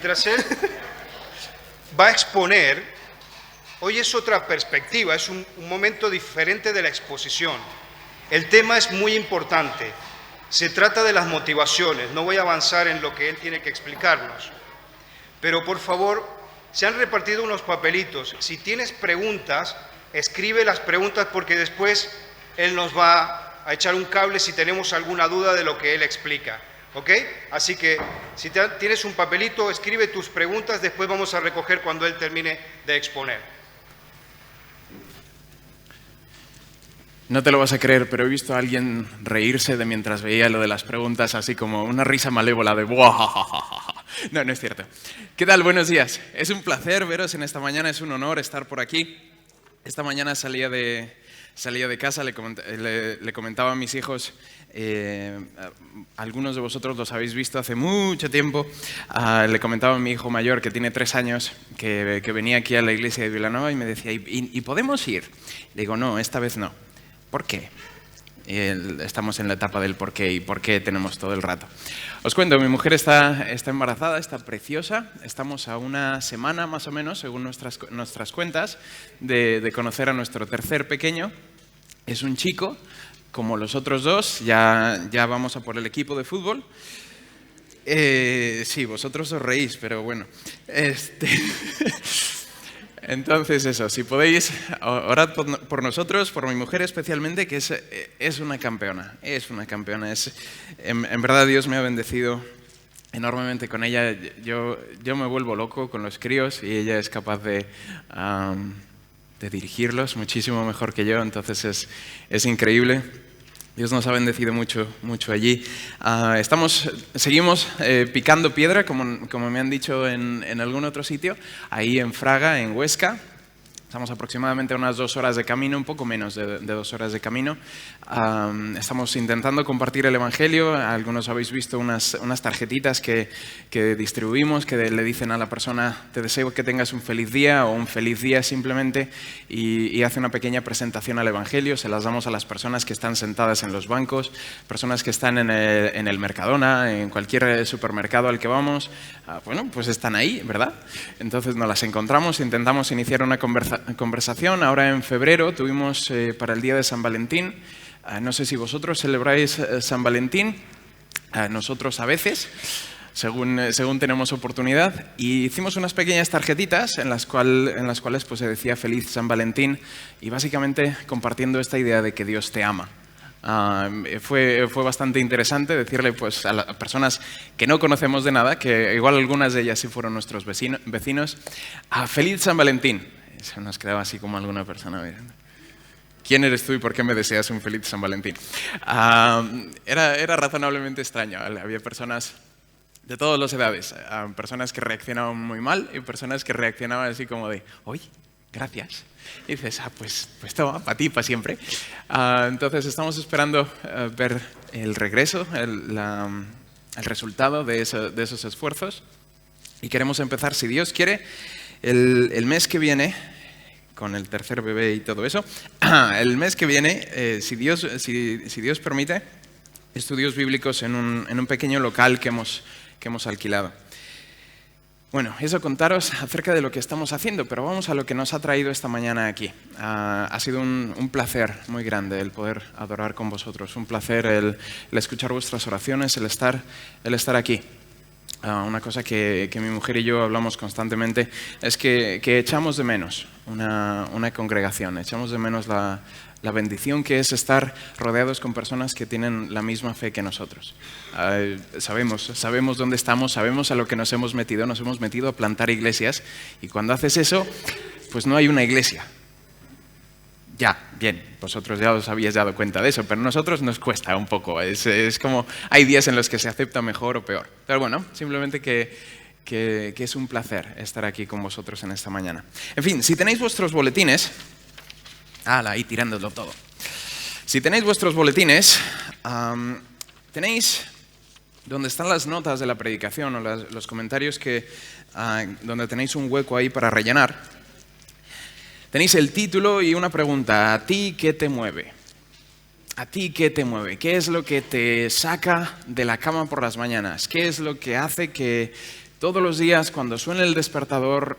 mientras él va a exponer, hoy es otra perspectiva, es un momento diferente de la exposición. El tema es muy importante, se trata de las motivaciones, no voy a avanzar en lo que él tiene que explicarnos, pero por favor, se han repartido unos papelitos, si tienes preguntas, escribe las preguntas porque después él nos va a echar un cable si tenemos alguna duda de lo que él explica. ¿Ok? Así que si tienes un papelito, escribe tus preguntas, después vamos a recoger cuando él termine de exponer. No te lo vas a creer, pero he visto a alguien reírse de mientras veía lo de las preguntas, así como una risa malévola de ¡buah! No, no es cierto. ¿Qué tal? Buenos días. Es un placer veros en esta mañana, es un honor estar por aquí. Esta mañana salía de casa, le comentaba a mis hijos, algunos de vosotros los habéis visto hace mucho tiempo, le comentaba a mi hijo mayor, que tiene 3 años, que venía aquí a la iglesia de Vilanova y me decía, ¿y podemos ir? Le digo, no, esta vez no. ¿Por qué? Estamos en la etapa del por qué y por qué tenemos todo el rato. Os cuento, mi mujer está embarazada, está preciosa. Estamos a una semana más o menos, según nuestras cuentas, de conocer a nuestro tercer pequeño. Es un chico, como los otros dos, ya vamos a por el equipo de fútbol. Sí, vosotros os reís, pero bueno. Entonces eso, si podéis, orad por nosotros, por mi mujer especialmente, que es una campeona, en verdad Dios me ha bendecido enormemente con ella. Yo me vuelvo loco con los críos y ella es capaz de dirigirlos muchísimo mejor que yo, entonces es increíble. Dios nos ha bendecido mucho allí. Seguimos picando piedra, como me han dicho en algún otro sitio, ahí en Fraga, en Huesca. Estamos aproximadamente a unas 2 horas de camino, un poco menos de 2 horas de camino. Estamos intentando compartir el Evangelio. Algunos habéis visto unas tarjetitas que distribuimos, que le dicen a la persona, te deseo que tengas un feliz día o un feliz día simplemente, y hace una pequeña presentación al Evangelio. Se las damos a las personas que están sentadas en los bancos, personas que están en el Mercadona, en cualquier supermercado al que vamos. Bueno, pues están ahí, ¿verdad? Entonces nos las encontramos, intentamos iniciar una conversación. Ahora en febrero tuvimos para el día de San Valentín. No sé si vosotros celebráis San Valentín, nosotros a veces, según tenemos oportunidad, y hicimos unas pequeñas tarjetitas en las cuales pues, se decía Feliz San Valentín, y básicamente compartiendo esta idea de que Dios te ama. Fue bastante interesante decirle pues, a las personas que no conocemos de nada, que igual algunas de ellas sí fueron nuestros vecinos, Feliz San Valentín. Se nos quedaba así como alguna persona mirando. ¿Quién eres tú y por qué me deseas un feliz San Valentín? Era razonablemente extraño. Había personas de todas las edades, personas que reaccionaban muy mal y personas que reaccionaban así como de, oye, gracias. Y dices, pues toma, para ti, para siempre. Entonces estamos esperando ver el regreso, el resultado de esos esfuerzos, y queremos empezar, si Dios quiere, el mes que viene, con el tercer bebé y todo eso, el mes que viene, si Dios permite, estudios bíblicos en un pequeño local que hemos alquilado. Bueno, eso contaros acerca de lo que estamos haciendo, pero vamos a lo que nos ha traído esta mañana aquí. Ha sido un placer muy grande el poder adorar con vosotros, un placer el escuchar vuestras oraciones, el estar aquí. Una cosa que mi mujer y yo hablamos constantemente es que echamos de menos una congregación, echamos de menos la bendición que es estar rodeados con personas que tienen la misma fe que nosotros. Sabemos dónde estamos, sabemos a lo que nos hemos metido a plantar iglesias, y cuando haces eso, pues no hay una iglesia. Ya, bien, vosotros ya os habíais dado cuenta de eso, pero a nosotros nos cuesta un poco. Es como, hay días en los que se acepta mejor o peor. Pero bueno, simplemente que es un placer estar aquí con vosotros en esta mañana. En fin, si tenéis vuestros boletines, ahí tirándolo todo. Si tenéis vuestros boletines, tenéis donde están las notas de la predicación o los comentarios donde tenéis un hueco ahí para rellenar. Tenéis el título y una pregunta. ¿A ti qué te mueve? ¿A ti qué te mueve? ¿Qué es lo que te saca de la cama por las mañanas? ¿Qué es lo que hace que Todos los días, cuando suene el despertador,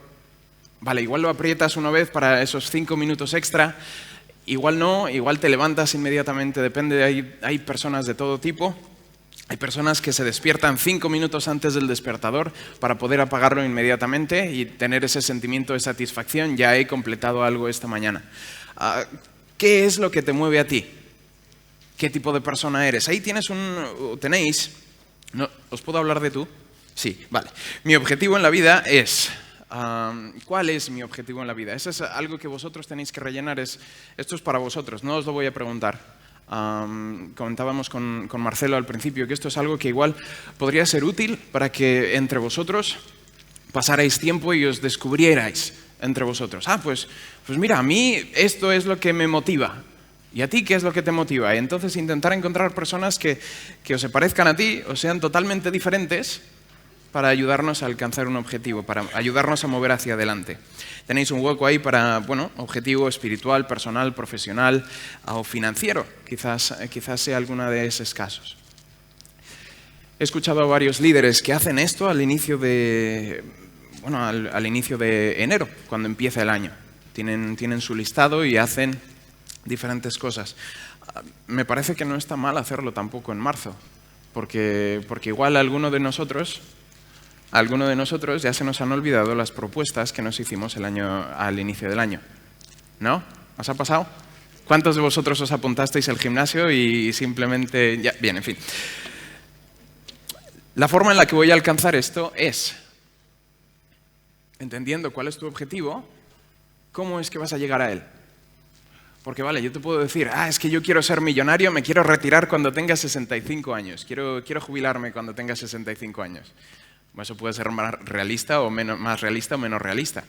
vale, igual lo aprietas una vez para esos 5 minutos extra, igual no, igual te levantas inmediatamente, depende, hay personas de todo tipo. Hay personas que se despiertan 5 minutos antes del despertador para poder apagarlo inmediatamente y tener ese sentimiento de satisfacción, ya he completado algo esta mañana. ¿Qué es lo que te mueve a ti? ¿Qué tipo de persona eres? Ahí tenéis, no, ¿os puedo hablar de tú? Sí, vale. Mi objetivo en la vida es... ¿cuál es mi objetivo en la vida? Eso es algo que vosotros tenéis que rellenar. Esto es para vosotros, no os lo voy a preguntar. Comentábamos con Marcelo al principio que esto es algo que igual podría ser útil para que entre vosotros pasarais tiempo y os descubrierais entre vosotros. Pues mira, a mí esto es lo que me motiva. ¿Y a ti qué es lo que te motiva? Y entonces intentar encontrar personas que os se parezcan a ti o sean totalmente diferentes para ayudarnos a alcanzar un objetivo, para ayudarnos a mover hacia adelante. Tenéis un hueco ahí para, objetivo espiritual, personal, profesional o financiero. Quizás sea alguno de esos casos. He escuchado a varios líderes que hacen esto al inicio de enero, cuando empieza el año. Tienen su listado y hacen diferentes cosas. Me parece que no está mal hacerlo tampoco en marzo, porque igual alguno de nosotros ya se nos han olvidado las propuestas que nos hicimos al inicio del año. ¿No? ¿Os ha pasado? ¿Cuántos de vosotros os apuntasteis al gimnasio y simplemente... Bien, en fin. La forma en la que voy a alcanzar esto es, entendiendo cuál es tu objetivo, ¿cómo es que vas a llegar a él? Porque vale, yo te puedo decir, es que yo quiero ser millonario, me quiero retirar cuando tenga 65 años, quiero jubilarme cuando tenga 65 años. Eso puede ser más realista o menos realista.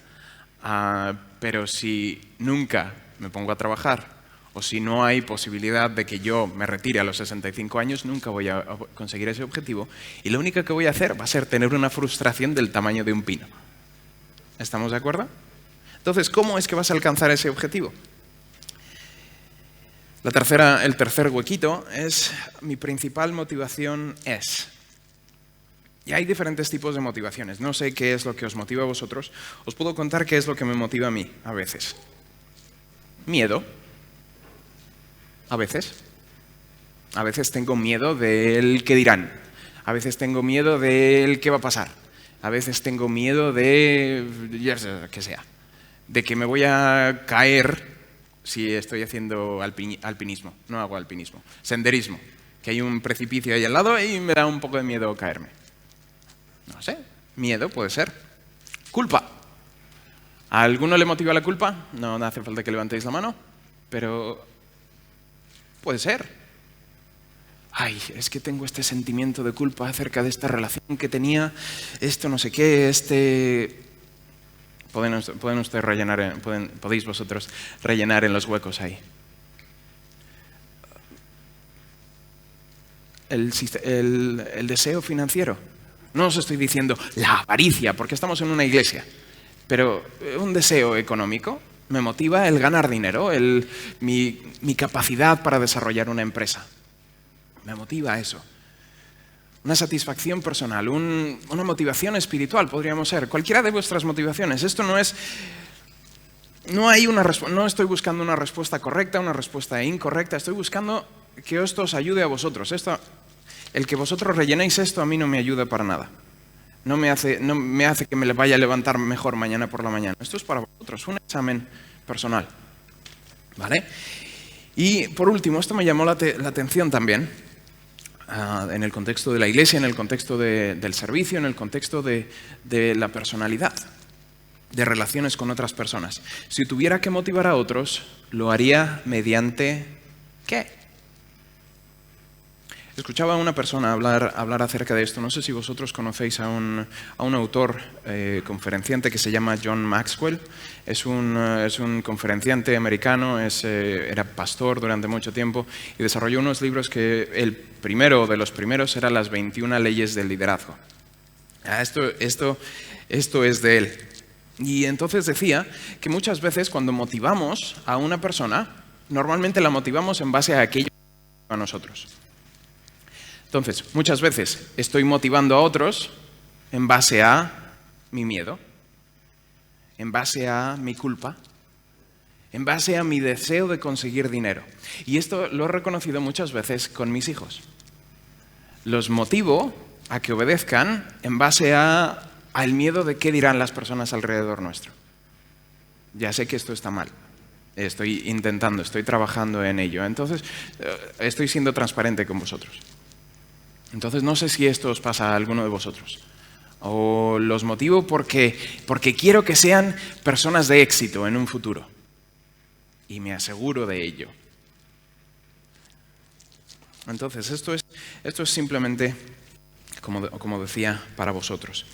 Pero si nunca me pongo a trabajar o si no hay posibilidad de que yo me retire a los 65 años, nunca voy a conseguir ese objetivo. Y lo único que voy a hacer va a ser tener una frustración del tamaño de un pino. ¿Estamos de acuerdo? Entonces, ¿cómo es que vas a alcanzar ese objetivo? El tercer huequito es mi principal motivación es... Y hay diferentes tipos de motivaciones. No sé qué es lo que os motiva a vosotros. Os puedo contar qué es lo que me motiva a mí a veces. Miedo. A veces. A veces tengo miedo del qué dirán. A veces tengo miedo del qué va a pasar. A veces tengo miedo de... que sea. De que me voy a caer si estoy haciendo alpinismo. No hago alpinismo. Senderismo. Que hay un precipicio ahí al lado y me da un poco de miedo caerme. No sé, miedo puede ser. Culpa. ¿A alguno le motiva la culpa? No hace falta que levantéis la mano, pero puede ser. Es que tengo este sentimiento de culpa acerca de esta relación que tenía, esto no sé qué, podéis vosotros rellenar en los huecos ahí. El deseo financiero. No os estoy diciendo la avaricia, porque estamos en una iglesia, pero un deseo económico me motiva el ganar dinero, mi capacidad para desarrollar una empresa. Me motiva eso. Una satisfacción personal, una motivación espiritual podríamos ser. Cualquiera de vuestras motivaciones. Esto no es... No estoy buscando una respuesta correcta, una respuesta incorrecta. Estoy buscando que esto os ayude a vosotros. El que vosotros rellenéis esto a mí no me ayuda para nada. No me hace que me vaya a levantar mejor mañana por la mañana. Esto es para vosotros, un examen personal. ¿Vale? Y por último, esto me llamó la atención también, en el contexto de la iglesia, en el contexto del servicio, en el contexto de la personalidad, de relaciones con otras personas. Si tuviera que motivar a otros, lo haría mediante ¿qué? Escuchaba a una persona hablar acerca de esto. No sé si vosotros conocéis a un autor conferenciante que se llama John Maxwell. Es un conferenciante americano, era pastor durante mucho tiempo y desarrolló unos libros que el primero de los primeros era Las 21 leyes del liderazgo. Esto es de él. Y entonces decía que muchas veces cuando motivamos a una persona, normalmente la motivamos en base a aquello a nosotros. Entonces, muchas veces estoy motivando a otros en base a mi miedo, en base a mi culpa, en base a mi deseo de conseguir dinero. Y esto lo he reconocido muchas veces con mis hijos. Los motivo a que obedezcan en base al miedo de qué dirán las personas alrededor nuestro. Ya sé que esto está mal. Estoy intentando, estoy trabajando en ello. Entonces, estoy siendo transparente con vosotros. Entonces, no sé si esto os pasa a alguno de vosotros. O los motivo porque quiero que sean personas de éxito en un futuro. Y me aseguro de ello. Entonces, esto es simplemente, como decía, para vosotros.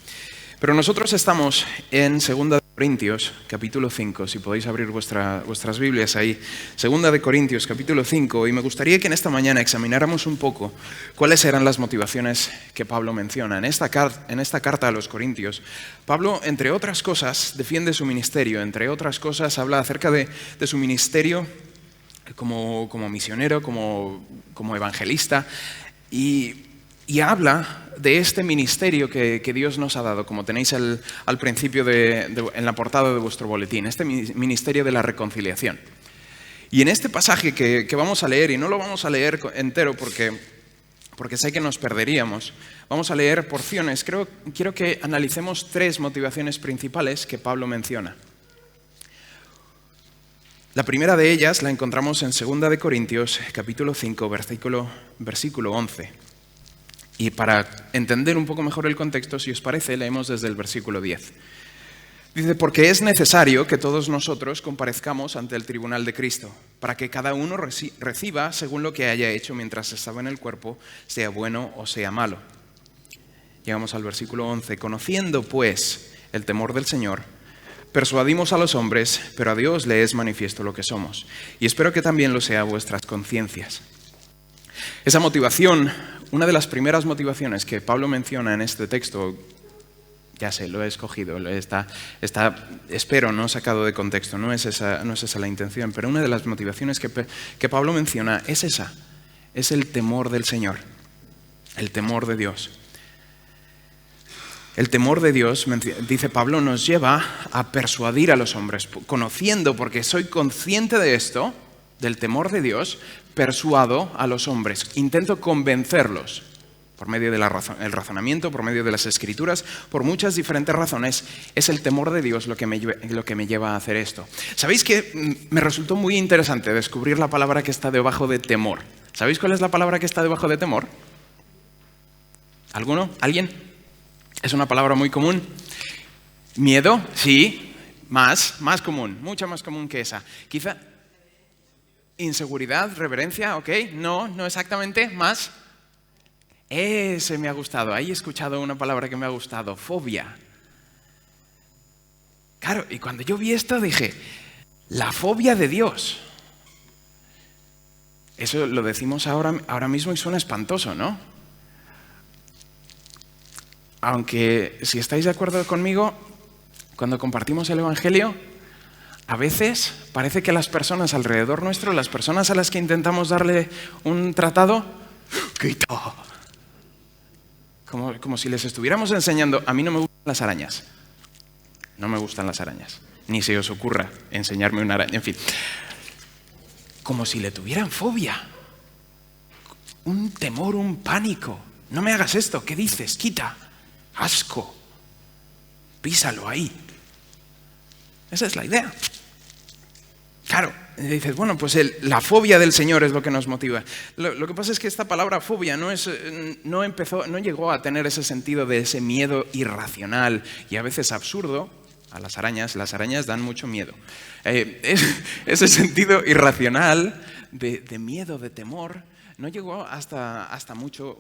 Pero nosotros estamos en 2 Corintios, capítulo 5, si podéis abrir vuestras Biblias ahí. 2 Corintios, capítulo 5, y me gustaría que en esta mañana examináramos un poco cuáles eran las motivaciones que Pablo menciona. En esta carta a los Corintios, Pablo, entre otras cosas, defiende su ministerio, entre otras cosas, habla acerca de su ministerio como misionero, como evangelista, y habla de este ministerio que Dios nos ha dado, como tenéis al principio en la portada de vuestro boletín, este ministerio de la reconciliación. Y en este pasaje que vamos a leer, y no lo vamos a leer entero porque sé que nos perderíamos, vamos a leer porciones. Quiero que analicemos 3 motivaciones principales que Pablo menciona. La primera de ellas la encontramos en 2 Corintios, capítulo 5, versículo 11. Y para entender un poco mejor el contexto, si os parece, leemos desde el versículo 10. Dice, porque es necesario que todos nosotros comparezcamos ante el tribunal de Cristo, para que cada uno reciba según lo que haya hecho mientras estaba en el cuerpo, sea bueno o sea malo. Llegamos al versículo 11. Conociendo, pues, el temor del Señor, persuadimos a los hombres, pero a Dios le es manifiesto lo que somos. Y espero que también lo sea vuestras conciencias. Esa motivación, una de las primeras motivaciones que Pablo menciona en este texto, ya sé, lo he escogido, espero no sacado de contexto, no es esa la intención, pero una de las motivaciones que Pablo menciona es esa, es el temor del Señor, el temor de Dios. El temor de Dios, dice Pablo, nos lleva a persuadir a los hombres, conociendo, porque soy consciente de esto, del temor de Dios, persuado a los hombres, intento convencerlos por medio del razonamiento, por medio de las escrituras, por muchas diferentes razones. Es el temor de Dios lo que me lleva a hacer esto. ¿Sabéis que me resultó muy interesante descubrir la palabra que está debajo de temor? ¿Sabéis cuál es la palabra que está debajo de temor? ¿Alguno? ¿Alguien? Es una palabra muy común. ¿Miedo? Sí, más común, mucho más común que esa. Quizá inseguridad, reverencia, ¿ok? No exactamente, más. Ese me ha gustado, ahí he escuchado una palabra que me ha gustado, fobia. Claro, y cuando yo vi esto dije, la fobia de Dios. Eso lo decimos ahora mismo y suena espantoso, ¿no? Aunque, si estáis de acuerdo conmigo, cuando compartimos el Evangelio, a veces parece que las personas alrededor nuestro, las personas a las que intentamos darle un tratado, ¡quita! Como si les estuviéramos enseñando, a mí no me gustan las arañas. No me gustan las arañas. Ni se os ocurra enseñarme una araña, en fin. Como si le tuvieran fobia. Un temor, un pánico. No me hagas esto, ¿qué dices? Quita. Asco. Písalo ahí. Esa es la idea. Claro, dices, bueno, pues la fobia del Señor es lo que nos motiva. Lo que pasa es que esta palabra fobia no llegó a tener ese sentido de ese miedo irracional y a veces absurdo a las arañas. Las arañas dan mucho miedo. Ese sentido irracional de miedo, de temor, no llegó hasta mucho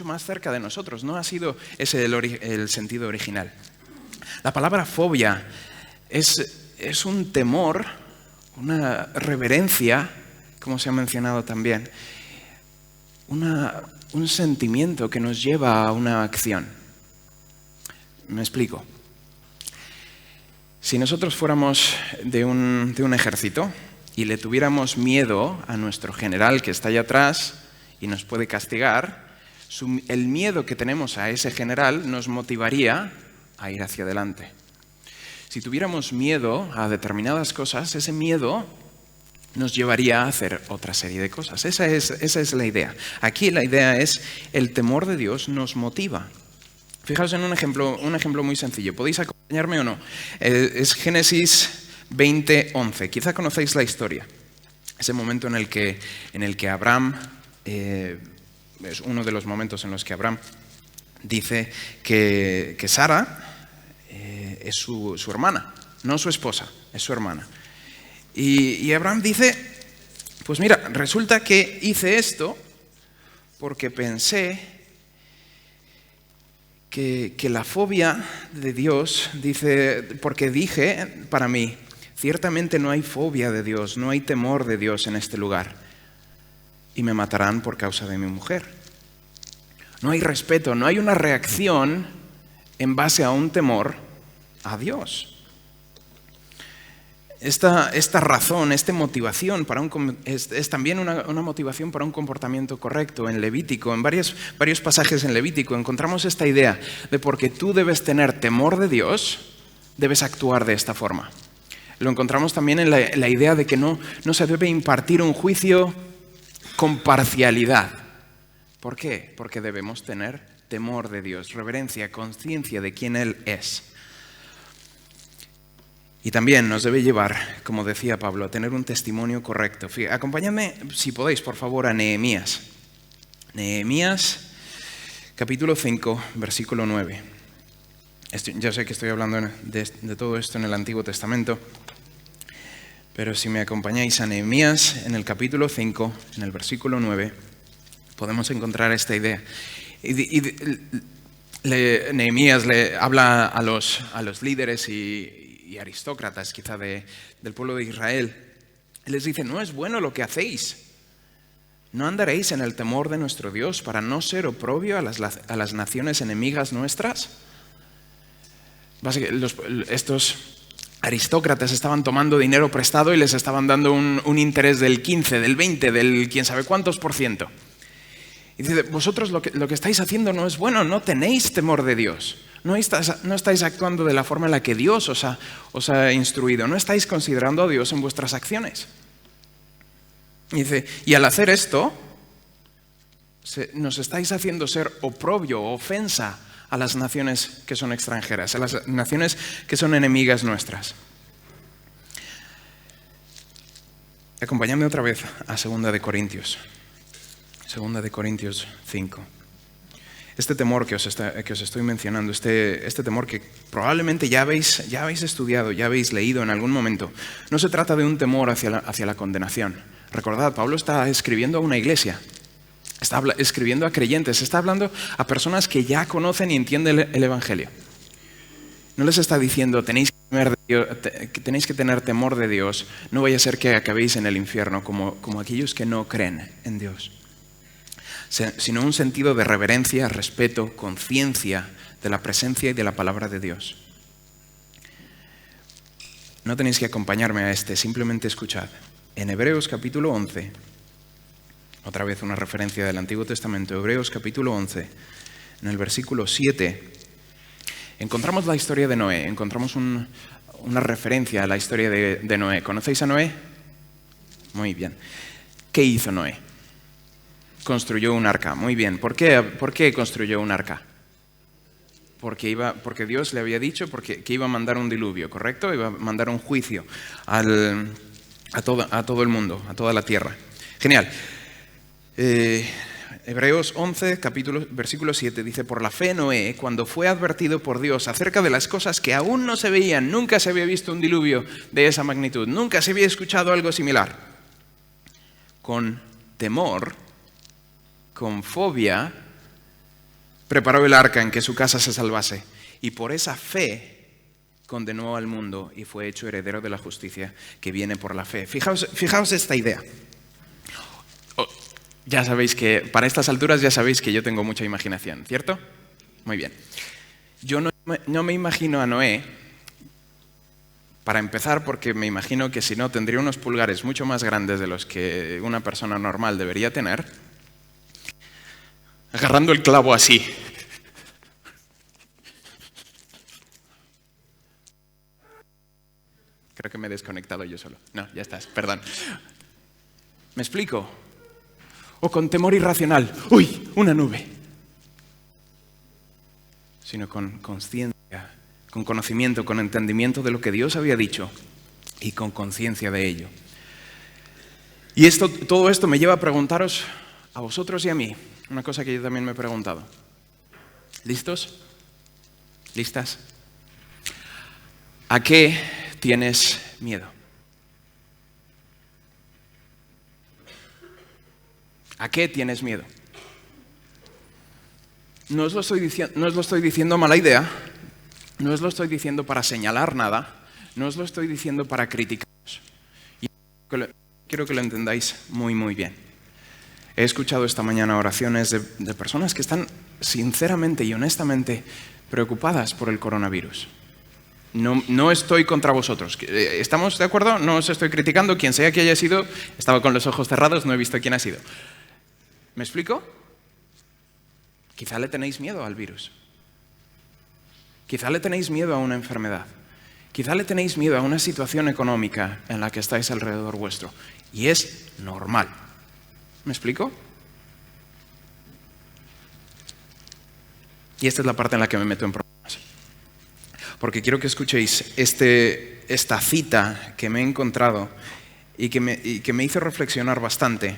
más cerca de nosotros. No ha sido ese el sentido original. La palabra fobia es un temor, una reverencia, como se ha mencionado también, un sentimiento que nos lleva a una acción. Me explico. Si nosotros fuéramos de un ejército y le tuviéramos miedo a nuestro general que está allá atrás y nos puede castigar, El miedo que tenemos a ese general nos motivaría a ir hacia adelante. Si tuviéramos miedo a determinadas cosas, ese miedo nos llevaría a hacer otra serie de cosas. Esa es la idea. Aquí la idea es, el temor de Dios nos motiva. Fijaos en un ejemplo muy sencillo. ¿Podéis acompañarme o no? Es Génesis 20:11. Quizá conocéis la historia. Ese momento en el que Abraham, es uno de los momentos en los que Abraham dice que Sara es su hermana, no su esposa, es su hermana. Y Abraham dice, pues mira, resulta que hice esto porque pensé que la fobia de Dios, dice, porque dije para mí, ciertamente no hay fobia de Dios, no hay temor de Dios en este lugar, y me matarán por causa de mi mujer. No hay respeto, no hay una reacción en base a un temor a Dios. Esta razón, esta motivación es también una motivación para un comportamiento correcto. En Levítico, en varios pasajes en Levítico, encontramos esta idea de porque tú debes tener temor de Dios, debes actuar de esta forma. Lo encontramos también en la idea de que no se debe impartir un juicio con parcialidad. ¿Por qué? Porque debemos tener temor de Dios, reverencia, conciencia de quién Él es. Y también nos debe llevar, como decía Pablo, a tener un testimonio correcto. Acompáñame, si podéis, por favor, a Nehemías. Nehemías, capítulo 5, versículo 9. Ya sé que estoy hablando de todo esto en el Antiguo Testamento, pero si me acompañáis a Nehemías, en el capítulo 5, en el versículo 9, podemos encontrar esta idea. Nehemías le habla a los líderes y aristócratas quizá del pueblo de Israel. Él les dice, no es bueno lo que hacéis. ¿No andaréis en el temor de nuestro Dios para no ser oprobio a las naciones enemigas nuestras? Estos aristócratas estaban tomando dinero prestado y les estaban dando un interés del 15, del 20, del quién sabe cuántos %. Y dice, vosotros lo que estáis haciendo no es bueno, no tenéis temor de Dios. No estáis actuando de la forma en la que Dios os ha instruido. No estáis considerando a Dios en vuestras acciones. Y dice, y al hacer esto, nos estáis haciendo ser oprobio, ofensa a las naciones que son extranjeras, a las naciones que son enemigas nuestras. Acompañadme otra vez a 2 de Corintios. 2 de Corintios 5. Este temor que os estoy mencionando, este temor que probablemente ya habéis estudiado, ya habéis leído en algún momento, no se trata de un temor hacia la condenación. Recordad, Pablo está escribiendo a una iglesia, está escribiendo a creyentes, está hablando a personas que ya conocen y entienden el Evangelio. No les está diciendo, tenéis que tener temor de Dios, no vaya a ser que acabéis en el infierno como aquellos que no creen en Dios, sino un sentido de reverencia, respeto, conciencia de la presencia y de la palabra de Dios. No tenéis que acompañarme a simplemente escuchad. En Hebreos capítulo 11, otra vez una referencia del Antiguo Testamento, Hebreos capítulo 11, en el versículo 7, encontramos la historia de Noé, encontramos una referencia a la historia de Noé. ¿Conocéis a Noé? Muy bien. ¿Qué hizo Noé? Construyó un arca. Muy bien. ¿Por qué construyó un arca? Porque Dios le había dicho que iba a mandar un diluvio, ¿correcto? Iba a mandar un juicio a todo el mundo, a toda la tierra. Genial. Hebreos 11, versículo 7, dice, por la fe Noé, cuando fue advertido por Dios acerca de las cosas que aún no se veían, nunca se había visto un diluvio de esa magnitud, nunca se había escuchado algo similar, con temor, con fobia, preparó el arca en que su casa se salvase, y por esa fe condenó al mundo y fue hecho heredero de la justicia que viene por la fe. Fijaos esta idea. Ya sabéis que, para estas alturas ya sabéis que yo tengo mucha imaginación, ¿cierto? Muy bien. Yo no me imagino a Noé, para empezar, porque me imagino que si no tendría unos pulgares mucho más grandes de los que una persona normal debería tener. agarrando el clavo así. Creo que me he desconectado yo solo. No, ya estás, perdón. ¿Me explico? O con temor irracional. ¡Uy! Una nube. Sino con conciencia, con conocimiento, con entendimiento de lo que Dios había dicho y con conciencia de ello. Y todo esto me lleva a preguntaros a vosotros y a mí una cosa que yo también me he preguntado. ¿Listos? ¿Listas? ¿A qué tienes miedo? ¿A qué tienes miedo? No os lo estoy diciendo mala idea, no os lo estoy diciendo para señalar nada, no os lo estoy diciendo para criticaros. Y quiero que lo entendáis muy, muy bien. He escuchado esta mañana oraciones de personas que están sinceramente y honestamente preocupadas por el coronavirus. No estoy contra vosotros. ¿Estamos de acuerdo? No os estoy criticando. Quien sea que haya sido, estaba con los ojos cerrados, no he visto quién ha sido. ¿Me explico? Quizá le tenéis miedo al virus. Quizá le tenéis miedo a una enfermedad. Quizá le tenéis miedo a una situación económica en la que estáis alrededor vuestro. Y es normal. ¿Me explico? Y esta es la parte en la que me meto en problemas. Porque quiero que escuchéis esta cita que me he encontrado y que me hizo reflexionar bastante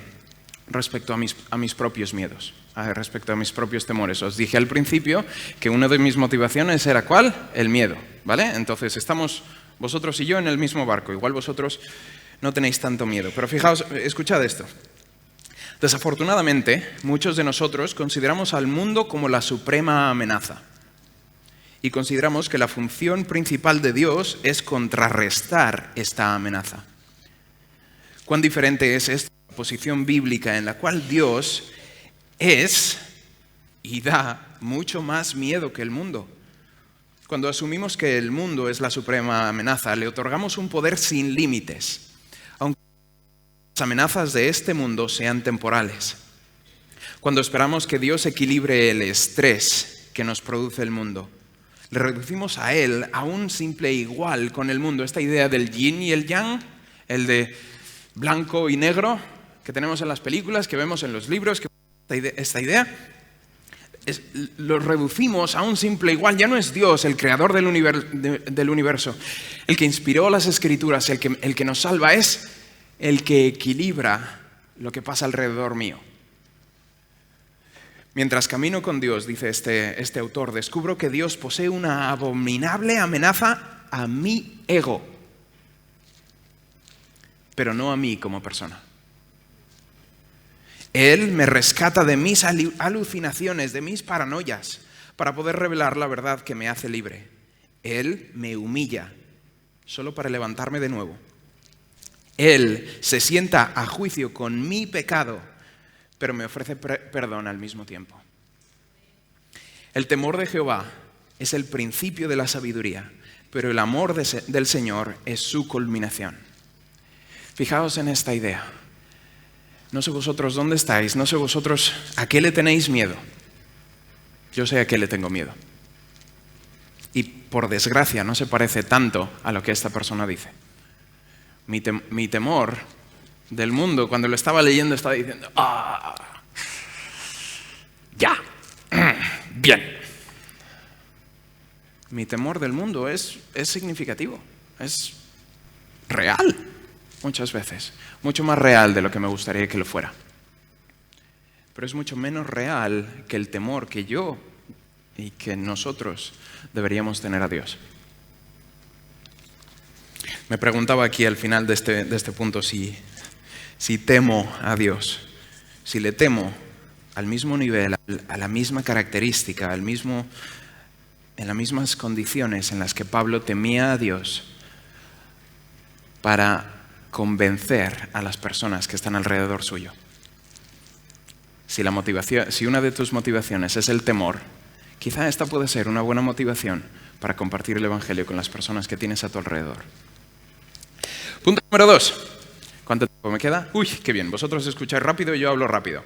respecto a mis propios miedos, respecto a mis propios temores. Os dije al principio que una de mis motivaciones era ¿cuál? El miedo, ¿vale? Entonces estamos vosotros y yo en el mismo barco. Igual vosotros no tenéis tanto miedo. Pero fijaos, escuchad esto. Desafortunadamente, muchos de nosotros consideramos al mundo como la suprema amenaza. Y consideramos que la función principal de Dios es contrarrestar esta amenaza. ¿Cuán diferente es esta posición bíblica en la cual Dios es y da mucho más miedo que el mundo? Cuando asumimos que el mundo es la suprema amenaza, le otorgamos un poder sin límites, aunque las amenazas de este mundo sean temporales. Cuando esperamos que Dios equilibre el estrés que nos produce el mundo, le reducimos a Él a un simple igual con el mundo. Esta idea del yin y el yang, el de blanco y negro, que tenemos en las películas, que vemos en los libros, esta idea, lo reducimos a un simple igual. Ya no es Dios el creador del universo, el que inspiró las escrituras, el que nos salva, es el que equilibra lo que pasa alrededor mío. Mientras camino con Dios, dice este autor, descubro que Dios posee una abominable amenaza a mi ego, pero no a mí como persona. Él me rescata de mis alucinaciones, de mis paranoias, para poder revelar la verdad que me hace libre. Él me humilla, solo para levantarme de nuevo. Él se sienta a juicio con mi pecado, pero me ofrece perdón al mismo tiempo. El temor de Jehová es el principio de la sabiduría, pero el amor del Señor es su culminación. Fijaos en esta idea. No sé vosotros dónde estáis, no sé vosotros a qué le tenéis miedo. Yo sé a qué le tengo miedo. Y por desgracia no se parece tanto a lo que esta persona dice. Mi temor del mundo, cuando lo estaba leyendo, estaba diciendo, ya, bien. Mi temor del mundo es significativo, es real muchas veces, mucho más real de lo que me gustaría que lo fuera. Pero es mucho menos real que el temor que yo y que nosotros deberíamos tener a Dios. Me preguntaba aquí al final de este punto si temo a Dios, si le temo al mismo nivel, a la misma característica, en las mismas condiciones en las que Pablo temía a Dios para convencer a las personas que están alrededor suyo. Si una de tus motivaciones es el temor, quizá esta puede ser una buena motivación para compartir el Evangelio con las personas que tienes a tu alrededor. Punto número 2. ¿Cuánto tiempo me queda? Uy, qué bien. Vosotros escucháis rápido y yo hablo rápido.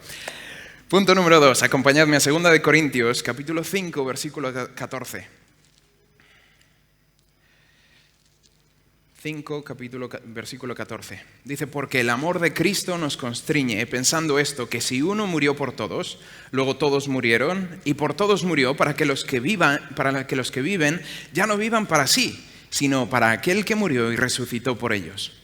Punto número 2. Acompañadme a 2 de Corintios, capítulo 5, versículo 14. 5, versículo 14. Dice, porque el amor de Cristo nos constriñe, pensando esto, que si uno murió por todos, luego todos murieron, y por todos murió para que los que viven ya no vivan para sí, sino para aquel que murió y resucitó por ellos.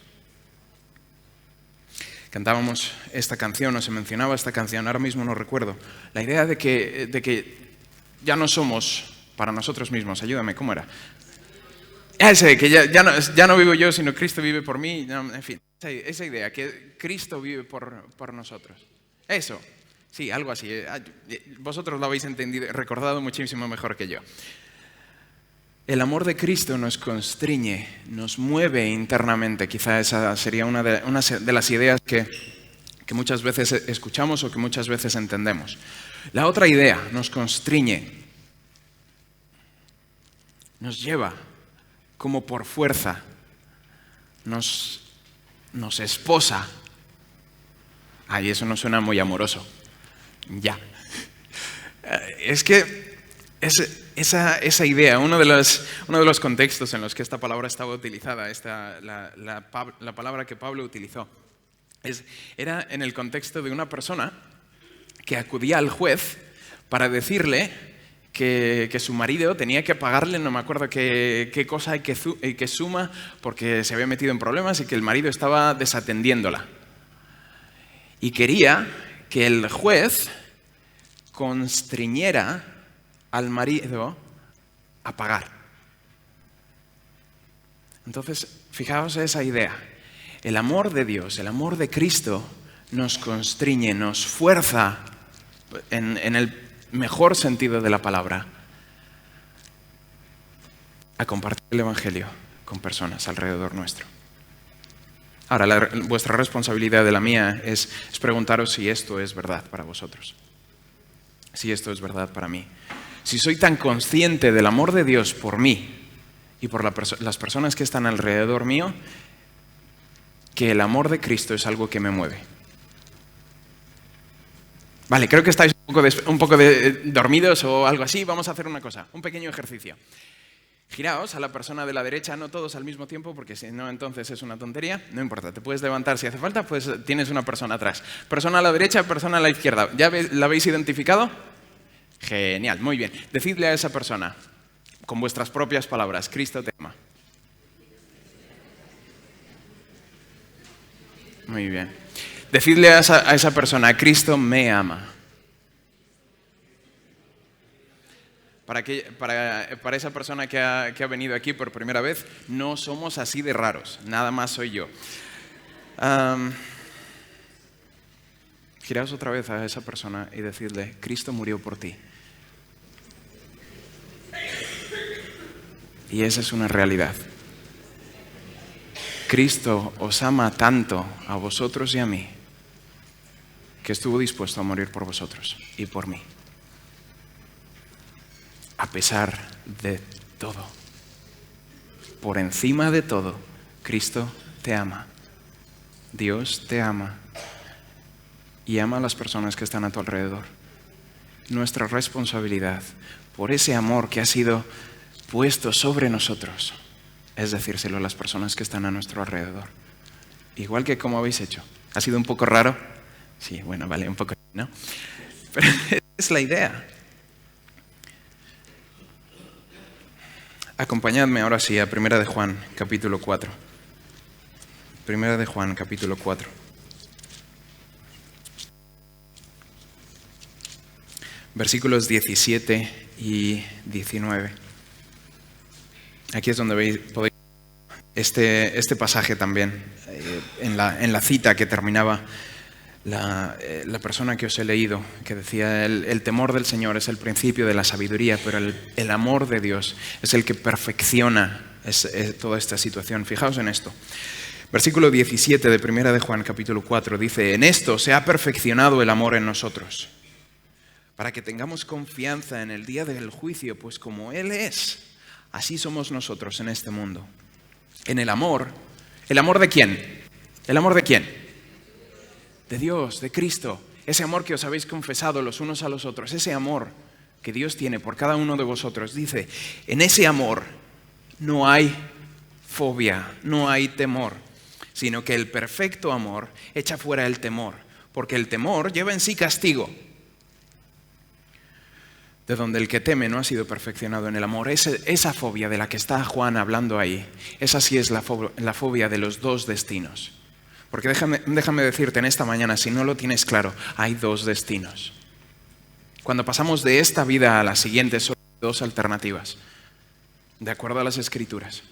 Cantábamos esta canción, o se mencionaba esta canción, ahora mismo no recuerdo. La idea de que ya no somos para nosotros mismos. Ayúdame, ¿cómo era? Ese, que ya no vivo yo, sino Cristo vive por mí. En fin, esa idea, que Cristo vive por nosotros. Eso, sí, algo así. Vosotros lo habéis entendido, recordado muchísimo mejor que yo. El amor de Cristo nos constriñe, nos mueve internamente. Quizá esa sería una de las ideas que muchas veces escuchamos o que muchas veces entendemos. La otra idea, nos constriñe, nos lleva como por fuerza, nos esposa. Ay, eso no suena muy amoroso. Ya. Es que esa idea, uno de los contextos en los que esta palabra estaba utilizada, la palabra que Pablo utilizó, era en el contexto de una persona que acudía al juez para decirle que su marido tenía que pagarle, no me acuerdo qué cosa y qué suma, porque se había metido en problemas y que el marido estaba desatendiéndola. Y quería que el juez constriñera al marido a pagar. Entonces, fijaos esa idea. El amor de Dios, el amor de Cristo nos constriñe, nos fuerza en el mejor sentido de la palabra a compartir el Evangelio con personas alrededor nuestro. Ahora, vuestra responsabilidad de la mía es preguntaros si esto es verdad para vosotros, si esto es verdad para mí. Si soy tan consciente del amor de Dios por mí y por las personas que están alrededor mío, que el amor de Cristo es algo que me mueve. Vale, creo que estáis un poco dormidos o algo así. Vamos a hacer una cosa, un pequeño ejercicio. Giraos a la persona de la derecha, no todos al mismo tiempo, porque si no, entonces es una tontería. No importa, te puedes levantar si hace falta, pues tienes una persona atrás. Persona a la derecha, persona a la izquierda. ¿Ya la habéis identificado? Genial, muy bien. Decidle a esa persona, con vuestras propias palabras, Cristo te ama. Muy bien. Decidle a esa persona, Cristo me ama. Para esa persona que ha venido aquí por primera vez, no somos así de raros, nada más soy yo. Giraos otra vez a esa persona y decidle, Cristo murió por ti. Y esa es una realidad. Cristo os ama tanto a vosotros y a mí, que estuvo dispuesto a morir por vosotros y por mí. A pesar de todo, por encima de todo, Cristo te ama. Dios te ama y ama a las personas que están a tu alrededor. Nuestra responsabilidad, por ese amor que ha sido puesto sobre nosotros, es decírselo a las personas que están a nuestro alrededor. Igual que como habéis hecho. ¿Ha sido un poco raro? Sí, bueno, vale, un poco, ¿no? Pero es la idea. Acompañadme ahora sí a 1 de Juan, capítulo 4. 1 de Juan, capítulo 4. Versículos 17 y 19. Aquí es donde podéis ver este pasaje también, en la cita que terminaba la persona que os he leído, que decía, el temor del Señor es el principio de la sabiduría, pero el amor de Dios es el que perfecciona toda esta situación. Fijaos en esto. Versículo 17 de 1 de Juan, capítulo 4, dice, en esto se ha perfeccionado el amor en nosotros, para que tengamos confianza en el día del juicio, pues como Él es, así somos nosotros en este mundo. En el amor ¿de quién? ¿El amor de quién? De Dios, de Cristo. ese amor que os habéis confesado los unos a los otros, ese amor que Dios tiene por cada uno de vosotros, dice, en ese amor no hay fobia, no hay temor, sino que el perfecto amor echa fuera el temor, porque el temor lleva en sí castigo, de donde el que teme no ha sido perfeccionado en el amor. Esa fobia de la que está Juan hablando ahí, esa sí es la fobia de los dos destinos. Porque déjame decirte en esta mañana, si no lo tienes claro, hay dos destinos. Cuando pasamos de esta vida a la siguiente, solo hay dos alternativas, de acuerdo a las Escrituras.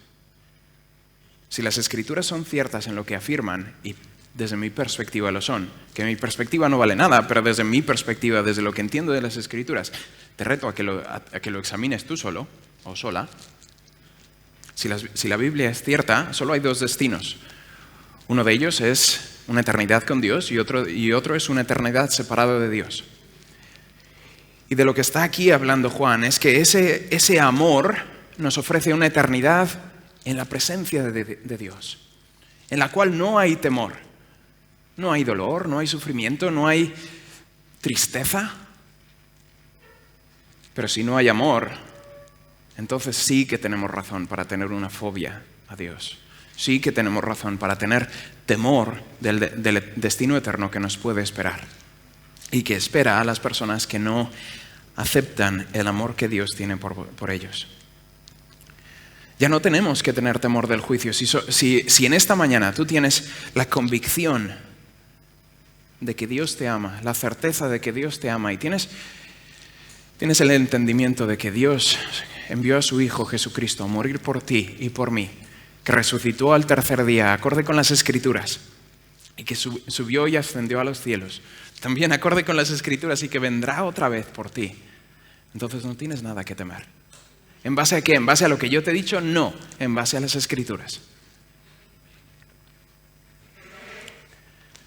Si las Escrituras son ciertas en lo que afirman, y desde mi perspectiva lo son, que mi perspectiva no vale nada, pero desde mi perspectiva, desde lo que entiendo de las Escrituras, te reto a que lo examines tú solo o sola. Si la Biblia es cierta, solo hay dos destinos. Uno de ellos es una eternidad con Dios y otro es una eternidad separada de Dios. Y de lo que está aquí hablando Juan es que ese amor nos ofrece una eternidad en la presencia de Dios, en la cual no hay temor, no hay dolor, no hay sufrimiento, no hay tristeza. Pero si no hay amor, entonces sí que tenemos razón para tener una fobia a Dios. Sí que tenemos razón para tener temor del destino eterno que nos puede esperar y que espera a las personas que no aceptan el amor que Dios tiene por ellos. Ya no tenemos que tener temor del juicio. Si en esta mañana tú tienes la convicción de que Dios te ama, la certeza de que Dios te ama y tienes el entendimiento de que Dios envió a su Hijo Jesucristo a morir por ti y por mí, que resucitó al tercer día, acorde con las Escrituras, y que subió y ascendió a los cielos, también acorde con las Escrituras, y que vendrá otra vez por ti, entonces no tienes nada que temer. ¿En base a qué? ¿En base a lo que yo te he dicho? No, en base a las Escrituras.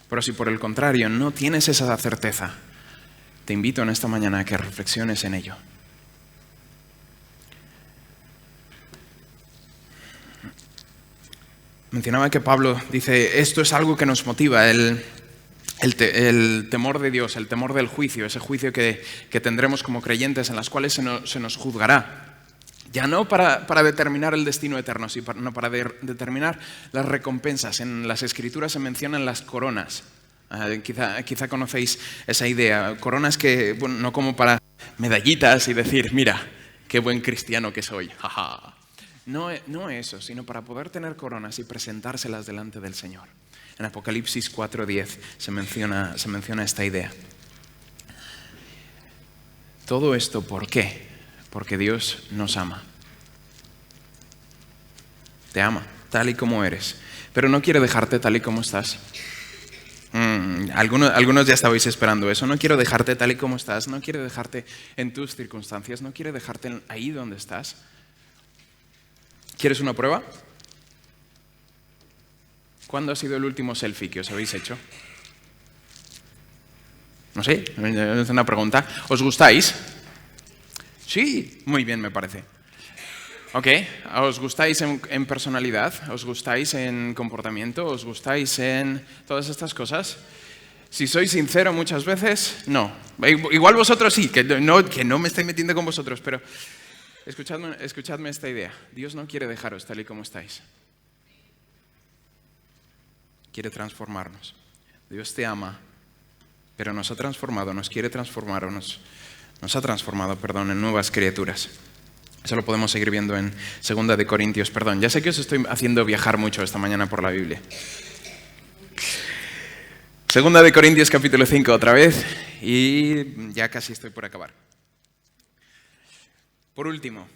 Pero si por el contrario no tienes esa certeza, te invito en esta mañana a que reflexiones en ello. Mencionaba que Pablo dice, esto es algo que nos motiva, el temor de Dios, el temor del juicio, ese juicio que tendremos como creyentes en las cuales se nos juzgará. Ya no para determinar el destino eterno, sino para determinar las recompensas. En las Escrituras se mencionan las coronas. Quizá conocéis esa idea. Coronas que, bueno, no como para medallitas y decir, mira, qué buen cristiano que soy. Jaja. No eso, sino para poder tener coronas y presentárselas delante del Señor. En Apocalipsis 4:10 se menciona esta idea. Todo esto, ¿por qué? Porque Dios nos ama. Te ama, tal y como eres. Pero no quiere dejarte tal y como estás. Algunos ya estabais esperando eso. No quiero dejarte tal y como estás. No quiere dejarte en tus circunstancias. No quiere dejarte ahí donde estás. ¿Quieres una prueba? ¿Cuándo ha sido el último selfie que os habéis hecho? No sé, es una pregunta. ¿Os gustáis? Sí, muy bien me parece. Ok, ¿os gustáis en personalidad? ¿Os gustáis en comportamiento? ¿Os gustáis en todas estas cosas? Si soy sincero muchas veces, no. Igual vosotros sí, que no me estoy metiendo con vosotros, pero escuchadme esta idea. Dios no quiere dejaros tal y como estáis. Quiere transformarnos. Dios te ama, pero nos ha transformado, nos quiere transformar, nos ha transformado, en nuevas criaturas. Eso lo podemos seguir viendo en 2 de Corintios, Ya sé que os estoy haciendo viajar mucho esta mañana por la Biblia. 2 de Corintios capítulo 5 otra vez, y ya casi estoy por acabar. Por último,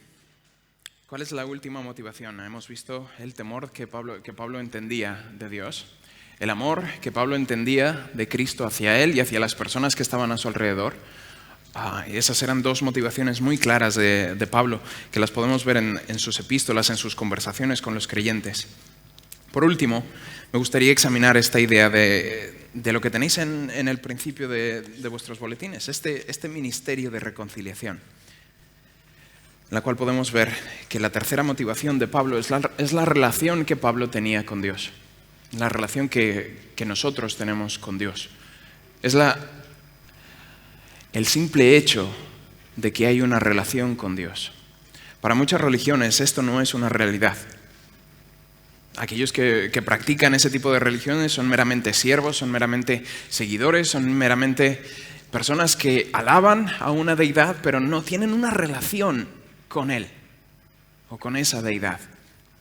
¿cuál es la última motivación? Hemos visto el temor que Pablo entendía de Dios, el amor que Pablo entendía de Cristo hacia él y hacia las personas que estaban a su alrededor. Y esas eran dos motivaciones muy claras de Pablo, que las podemos ver en sus epístolas, en sus conversaciones con los creyentes. Por último, me gustaría examinar esta idea de lo que tenéis en el principio de vuestros boletines, este ministerio de reconciliación, en la cual podemos ver que la tercera motivación de Pablo es la relación que Pablo tenía con Dios, la relación que nosotros tenemos con Dios. Es la el simple hecho de que hay una relación con Dios. Para muchas religiones esto no es una realidad. Aquellos que practican ese tipo de religiones son meramente siervos, son meramente seguidores, son meramente personas que alaban a una deidad, pero no tienen una relación con Él o con esa deidad.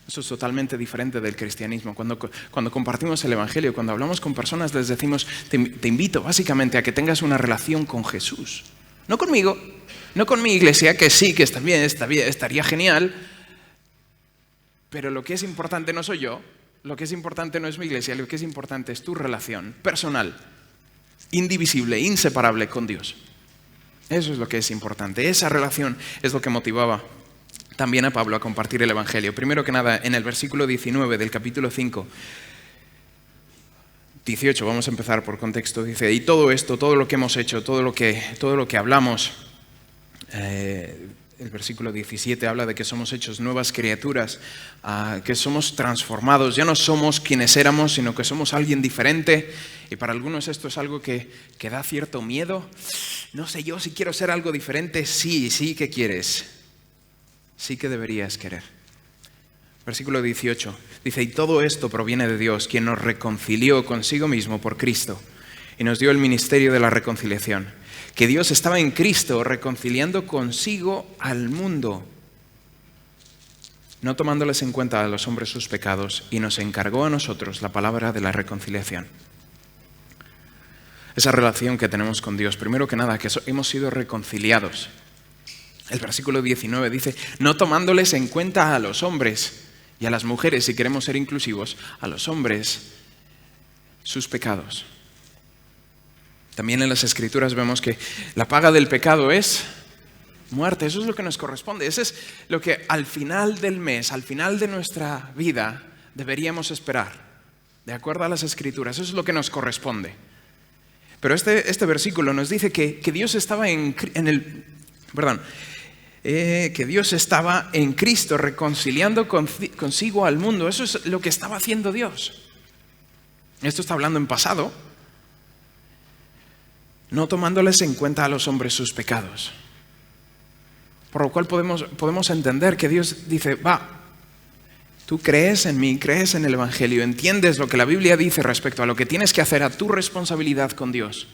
Eso es totalmente diferente del cristianismo. Cuando compartimos el Evangelio, cuando hablamos con personas, les decimos, te invito básicamente a que tengas una relación con Jesús. No conmigo, no con mi iglesia, que sí, que está bien, estaría genial, pero lo que es importante no soy yo, lo que es importante no es mi iglesia, lo que es importante es tu relación personal, indivisible, inseparable con Dios. Eso es lo que es importante. Esa relación es lo que motivaba también a Pablo a compartir el Evangelio. Primero que nada, en el versículo 19 del capítulo 5, 18, vamos a empezar por contexto, dice, y todo esto, todo lo que hemos hecho, todo lo que hablamos, el versículo 17 habla de que somos hechos nuevas criaturas, que somos transformados, ya no somos quienes éramos, sino que somos alguien diferente, y para algunos esto es algo que da cierto miedo. No sé yo si quiero ser algo diferente. Sí que quieres. Sí que deberías querer. Versículo 18 dice, y todo esto proviene de Dios, quien nos reconcilió consigo mismo por Cristo y nos dio el ministerio de la reconciliación. Que Dios estaba en Cristo reconciliando consigo al mundo, no tomándoles en cuenta a los hombres sus pecados, y nos encargó a nosotros la palabra de la reconciliación. Esa relación que tenemos con Dios, primero que nada, que hemos sido reconciliados. El versículo 19 dice, no tomándoles en cuenta a los hombres y a las mujeres, si queremos ser inclusivos, a los hombres sus pecados. También en las Escrituras vemos que la paga del pecado es muerte. Eso es lo que nos corresponde. Eso es lo que al final del mes, al final de nuestra vida, deberíamos esperar. De acuerdo a las Escrituras, eso es lo que nos corresponde. Pero este versículo nos dice que Dios estaba que Dios estaba en Cristo reconciliando consigo al mundo. Eso es lo que estaba haciendo Dios. Esto está hablando en pasado, no tomándoles en cuenta a los hombres sus pecados. Por lo cual podemos entender que Dios dice, tú crees en mí, crees en el Evangelio, entiendes lo que la Biblia dice respecto a lo que tienes que hacer, a tu responsabilidad con Dios.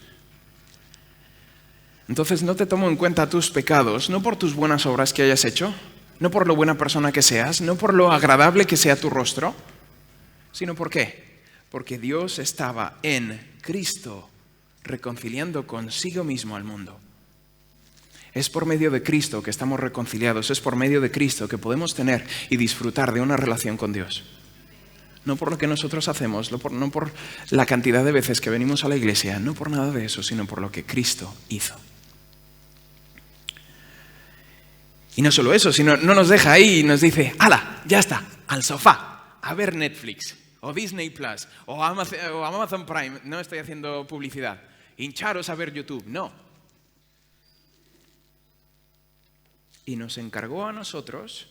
Entonces no te tomo en cuenta tus pecados, no por tus buenas obras que hayas hecho, no por lo buena persona que seas, no por lo agradable que sea tu rostro, sino ¿por qué? Porque Dios estaba en Cristo reconciliando consigo mismo al mundo. Es por medio de Cristo que estamos reconciliados, es por medio de Cristo que podemos tener y disfrutar de una relación con Dios. No por lo que nosotros hacemos, no por la cantidad de veces que venimos a la iglesia, no por nada de eso, sino por lo que Cristo hizo. Y no solo eso, sino no nos deja ahí y nos dice, ¡hala! Ya está, al sofá, a ver Netflix, o Disney Plus, o Amazon Prime. No estoy haciendo publicidad. Hincharos a ver YouTube, no. Y nos encargó a nosotros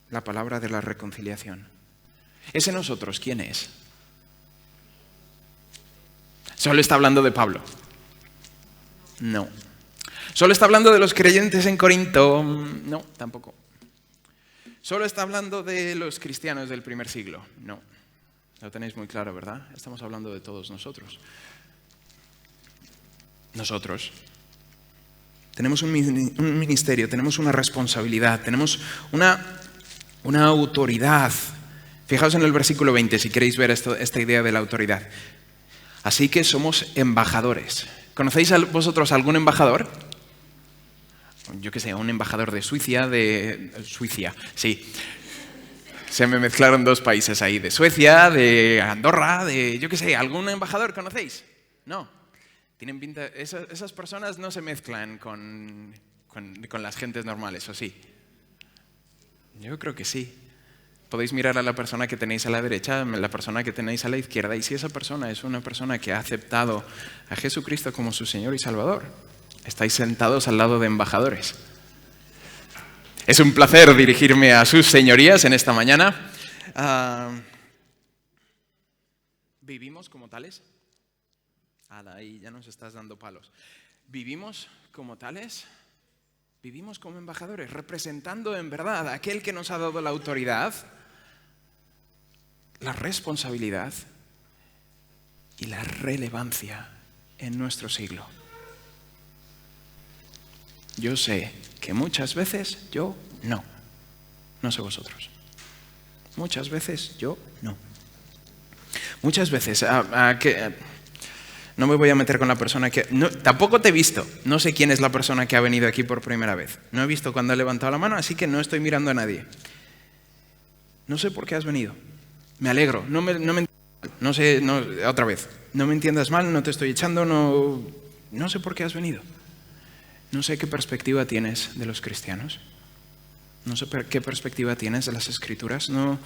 la palabra de la reconciliación. ¿Ese nosotros quién es? ¿Solo está hablando de Pablo? No. ¿Solo está hablando de los creyentes en Corinto? No, tampoco. ¿Solo está hablando de los cristianos del primer siglo? No. Lo tenéis muy claro, ¿verdad? Estamos hablando de todos nosotros. Nosotros tenemos un ministerio, tenemos una responsabilidad, tenemos una autoridad. Fijaos en el versículo 20, si queréis ver esta idea de la autoridad. Así que somos embajadores. ¿Conocéis vosotros algún embajador? Yo qué sé, un embajador de Suiza, sí. Se me mezclaron dos países ahí, de Suecia, de Andorra, yo qué sé, ¿algún embajador conocéis? No. Tienen pinta, esas personas no se mezclan con las gentes normales, ¿o sí? Yo creo que sí. Podéis mirar a la persona que tenéis a la derecha, la persona que tenéis a la izquierda, y si esa persona es una persona que ha aceptado a Jesucristo como su Señor y Salvador, estáis sentados al lado de embajadores. Es un placer dirigirme a sus señorías en esta mañana. ¿Vivimos como tales? Ala, ahí ya nos estás dando palos. ¿Vivimos como tales? ¿Vivimos como embajadores, representando en verdad a aquel que nos ha dado la autoridad, la responsabilidad y la relevancia en nuestro siglo? Yo sé que muchas veces yo no. No sé vosotros. Muchas veces yo no. Muchas veces, no me voy a meter con la persona que... No, tampoco te he visto. No sé quién es la persona que ha venido aquí por primera vez. No he visto cuando ha levantado la mano, así que no estoy mirando a nadie. No sé por qué has venido. Me alegro. No sé, otra vez. No me entiendas mal, no te estoy echando, no sé por qué has venido. No sé qué perspectiva tienes de los cristianos. No sé qué perspectiva tienes de las Escrituras. No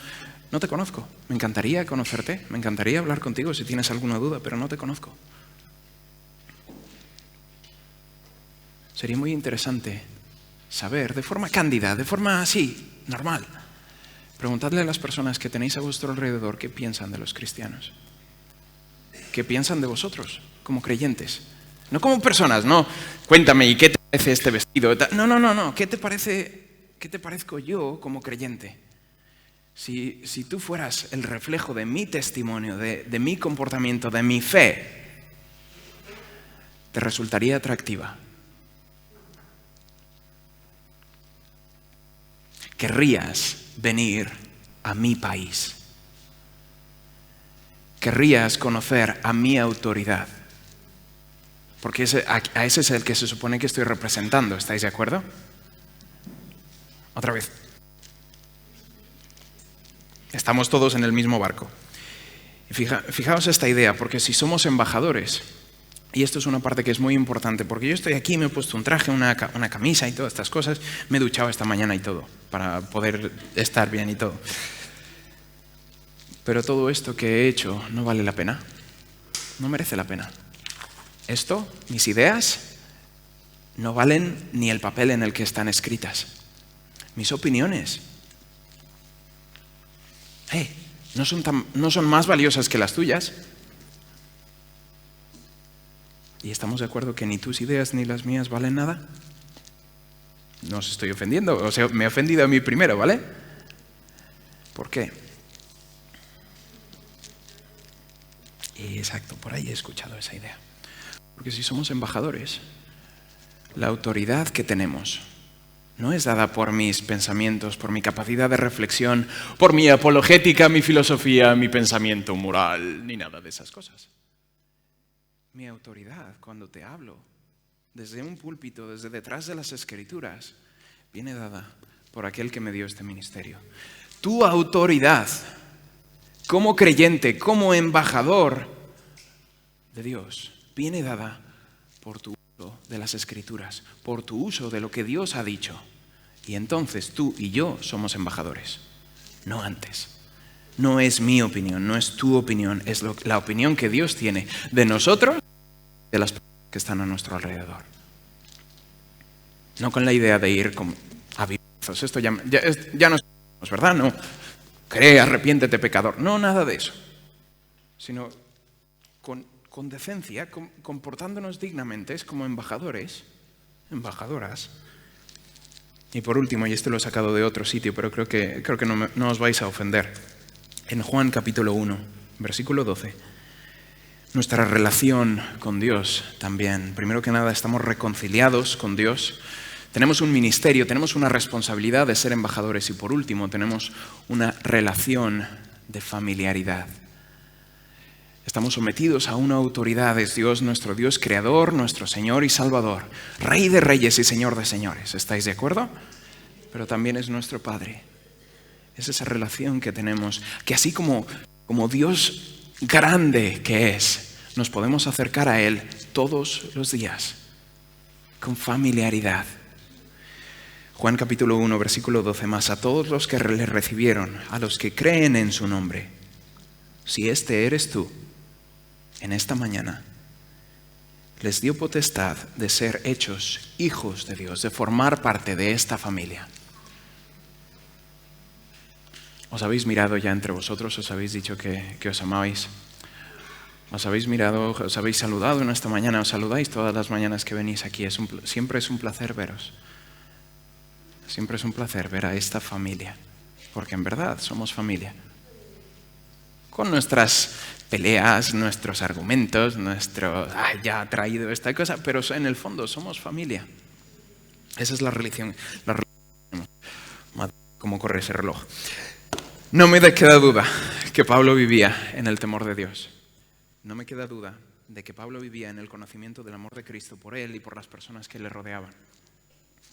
te conozco. Me encantaría conocerte. Me encantaría hablar contigo si tienes alguna duda, pero no te conozco. Sería muy interesante saber, de forma cándida, de forma así, normal, preguntadle a las personas que tenéis a vuestro alrededor qué piensan de los cristianos. ¿Qué piensan de vosotros como creyentes? No como personas, no. Cuéntame, ¿y qué te parece este vestido? No. ¿Qué te parezco yo como creyente? Si tú fueras el reflejo de mi testimonio, de mi comportamiento, de mi fe, ¿te resultaría atractiva? ¿Querrías venir a mi país? ¿Querrías conocer a mi autoridad? Porque a ese es el que se supone que estoy representando, ¿estáis de acuerdo? Otra vez. Estamos todos en el mismo barco. Fijaos esta idea, porque si somos embajadores, y esto es una parte que es muy importante, porque yo estoy aquí, me he puesto un traje, una camisa y todas estas cosas, me he duchado esta mañana y todo, para poder estar bien y todo. Pero todo esto que he hecho no vale la pena, no merece la pena. Esto, mis ideas, no valen ni el papel en el que están escritas. Mis opiniones, no son más valiosas que las tuyas. ¿Y estamos de acuerdo que ni tus ideas ni las mías valen nada? No os estoy ofendiendo, o sea, me he ofendido a mí primero, ¿vale? ¿Por qué? Exacto, por ahí he escuchado esa idea. Porque si somos embajadores, la autoridad que tenemos no es dada por mis pensamientos, por mi capacidad de reflexión, por mi apologética, mi filosofía, mi pensamiento moral, ni nada de esas cosas. Mi autoridad, cuando te hablo, desde un púlpito, desde detrás de las Escrituras, viene dada por aquel que me dio este ministerio. Tu autoridad, como creyente, como embajador de Dios, viene dada por tu uso de las Escrituras, por tu uso de lo que Dios ha dicho. Y entonces tú y yo somos embajadores, no antes. No es mi opinión, no es tu opinión, es la opinión que Dios tiene de nosotros, de las personas que están a nuestro alrededor. No con la idea de ir a vivazos. Esto ya no es verdad, no. Cree, arrepiéntete, pecador. No, nada de eso. Sino con decencia, comportándonos dignamente como embajadores, embajadoras. Y por último, y esto lo he sacado de otro sitio, pero creo que no os vais a ofender. En Juan capítulo 1, versículo 12, nuestra relación con Dios también. Primero que nada, estamos reconciliados con Dios. Tenemos un ministerio, tenemos una responsabilidad de ser embajadores y por último tenemos una relación de familiaridad. Estamos sometidos a una autoridad, es Dios, nuestro Dios creador, nuestro Señor y Salvador, Rey de reyes y Señor de señores. ¿Estáis de acuerdo? Pero también es nuestro Padre. Es esa relación que tenemos, que así como Dios grande que es, nos podemos acercar a Él todos los días, con familiaridad. Juan capítulo 1, versículo 12, más a todos los que le recibieron, a los que creen en su nombre, si este eres tú, en esta mañana, les dio potestad de ser hechos hijos de Dios, de formar parte de esta familia. ¿Os habéis mirado ya entre vosotros? ¿Os habéis dicho que os amabais? Os habéis mirado, os habéis saludado en esta mañana, os saludáis todas las mañanas que venís aquí. Siempre es un placer veros. Siempre es un placer ver a esta familia, porque en verdad somos familia. Con nuestras peleas, nuestros argumentos, ya ha traído esta cosa, pero en el fondo somos familia. Esa es la religión. ¿Cómo corre ese reloj? No me queda duda que Pablo vivía en el temor de Dios. No me queda duda de que Pablo vivía en el conocimiento del amor de Cristo por él y por las personas que le rodeaban.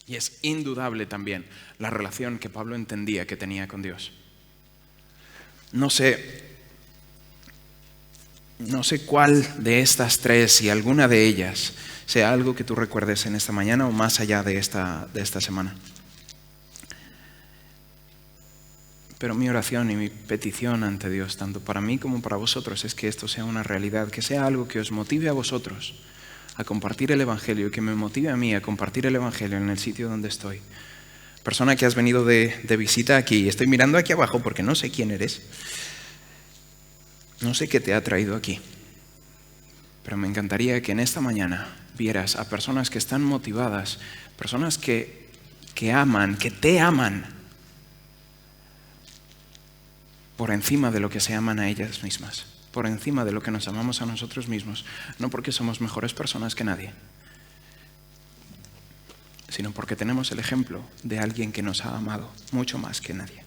Y es indudable también la relación que Pablo entendía que tenía con Dios. No sé cuál de estas tres, si alguna de ellas, sea algo que tú recuerdes en esta mañana o más allá de esta semana. Pero mi oración y mi petición ante Dios, tanto para mí como para vosotros, es que esto sea una realidad, que sea algo que os motive a vosotros a compartir el Evangelio y que me motive a mí a compartir el Evangelio en el sitio donde estoy. Persona que has venido de visita aquí, estoy mirando aquí abajo porque no sé quién eres, no sé qué te ha traído aquí, pero me encantaría que en esta mañana vieras a personas que están motivadas, personas que aman, que te aman, por encima de lo que se aman a ellas mismas, por encima de lo que nos amamos a nosotros mismos, no porque somos mejores personas que nadie, sino porque tenemos el ejemplo de alguien que nos ha amado mucho más que nadie.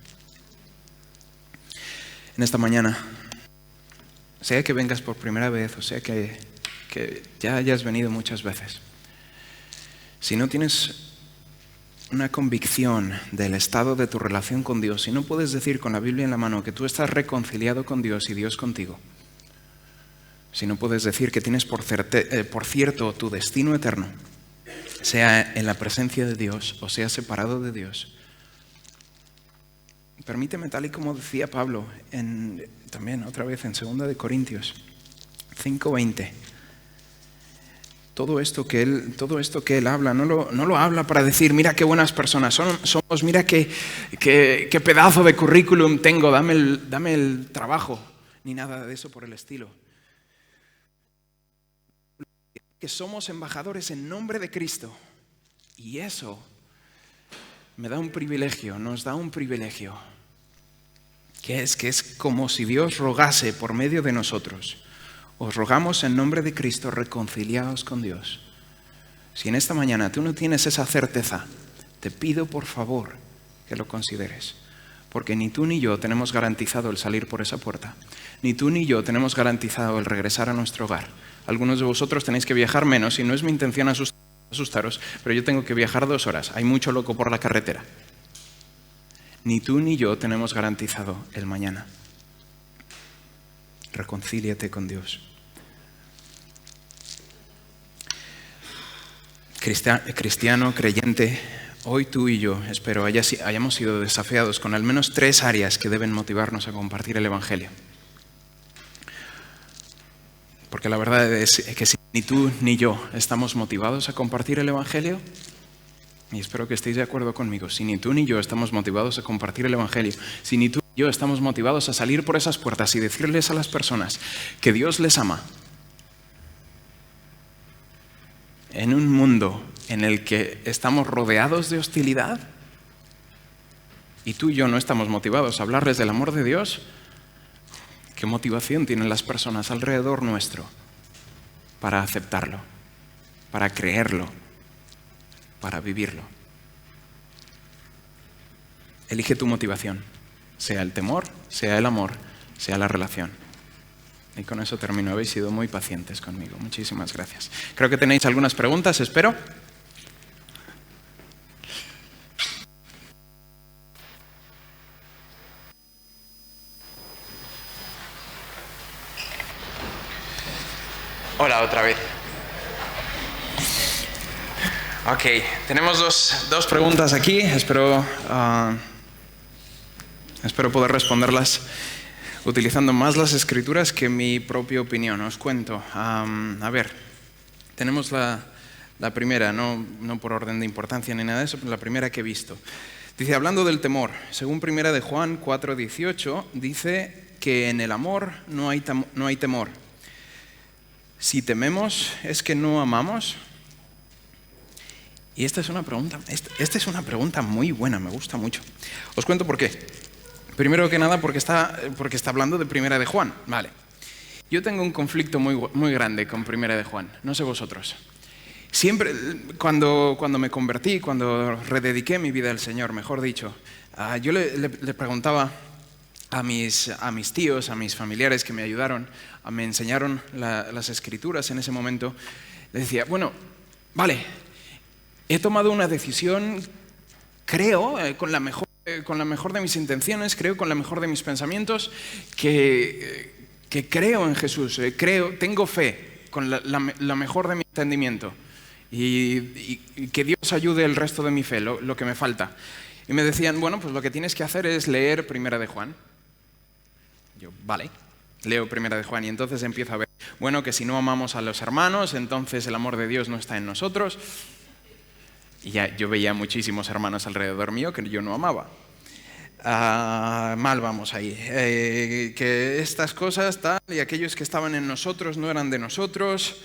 En esta mañana, sea que vengas por primera vez o sea que ya hayas venido muchas veces, si no tienes una convicción del estado de tu relación con Dios, si no puedes decir con la Biblia en la mano que tú estás reconciliado con Dios y Dios contigo, si no puedes decir que tienes por cierto tu destino eterno, sea en la presencia de Dios o sea separado de Dios, permíteme, tal y como decía Pablo también otra vez en 2 de Corintios 5:20, todo esto que él habla, no lo habla para decir, mira qué buenas personas somos, mira qué pedazo de currículum tengo, dame el trabajo, ni nada de eso por el estilo. Que somos embajadores en nombre de Cristo, y eso me da un privilegio, nos da un privilegio, que es como si Dios rogase por medio de nosotros. Os rogamos en nombre de Cristo, reconciliaos con Dios. Si en esta mañana tú no tienes esa certeza, te pido por favor que lo consideres. Porque ni tú ni yo tenemos garantizado el salir por esa puerta. Ni tú ni yo tenemos garantizado el regresar a nuestro hogar. Algunos de vosotros tenéis que viajar menos y no es mi intención asustaros, pero yo tengo que viajar 2 horas. Hay mucho loco por la carretera. Ni tú ni yo tenemos garantizado el mañana. Reconcíliate con Dios. Cristiano, creyente, hoy tú y yo, espero, hayamos sido desafiados con al menos 3 áreas que deben motivarnos a compartir el Evangelio. Porque la verdad es que si ni tú ni yo estamos motivados a compartir el Evangelio, y espero que estéis de acuerdo conmigo, si ni tú ni yo estamos motivados a compartir el Evangelio, si ni tú ni yo estamos motivados a salir por esas puertas y decirles a las personas que Dios les ama, en un mundo en el que estamos rodeados de hostilidad y tú y yo no estamos motivados a hablarles del amor de Dios, ¿qué motivación tienen las personas alrededor nuestro para aceptarlo, para creerlo, para vivirlo? Elige tu motivación, sea el temor, sea el amor, sea la relación. Y con eso termino. Habéis sido muy pacientes conmigo. Muchísimas gracias. Creo que tenéis algunas preguntas, espero. Hola, otra vez. Ok, tenemos dos preguntas aquí. Espero poder responderlas utilizando más las escrituras que mi propia opinión. Os cuento. A ver, tenemos la primera, no por orden de importancia ni nada de eso, pero la primera que he visto. Dice, hablando del temor, según 1 de Juan 4:18, dice que en el amor no hay temor, Si tememos, ¿es que no amamos? Y esta es una pregunta muy buena, me gusta mucho. Os cuento por qué. Primero que nada porque está hablando de Primera de Juan. Vale. Yo tengo un conflicto muy grande con Primera de Juan, no sé vosotros. Siempre, cuando me convertí, cuando redediqué mi vida al Señor, mejor dicho, yo le preguntaba a mis tíos, a mis familiares que me ayudaron, me enseñaron las Escrituras en ese momento. Les decía, bueno, vale, he tomado una decisión, creo, con la mejor de mis intenciones, creo con la mejor de mis pensamientos, que creo en Jesús, tengo fe, con la mejor de mi entendimiento, y que Dios ayude el resto de mi fe, lo que me falta. Y me decían, bueno, pues lo que tienes que hacer es leer Primera de Juan. Yo, vale, leo Primera de Juan y entonces empiezo a ver, bueno, que si no amamos a los hermanos, entonces el amor de Dios no está en nosotros. Y ya yo veía muchísimos hermanos alrededor mío que yo no amaba. Mal vamos ahí. Que estas cosas, tal, y aquellos que estaban en nosotros no eran de nosotros.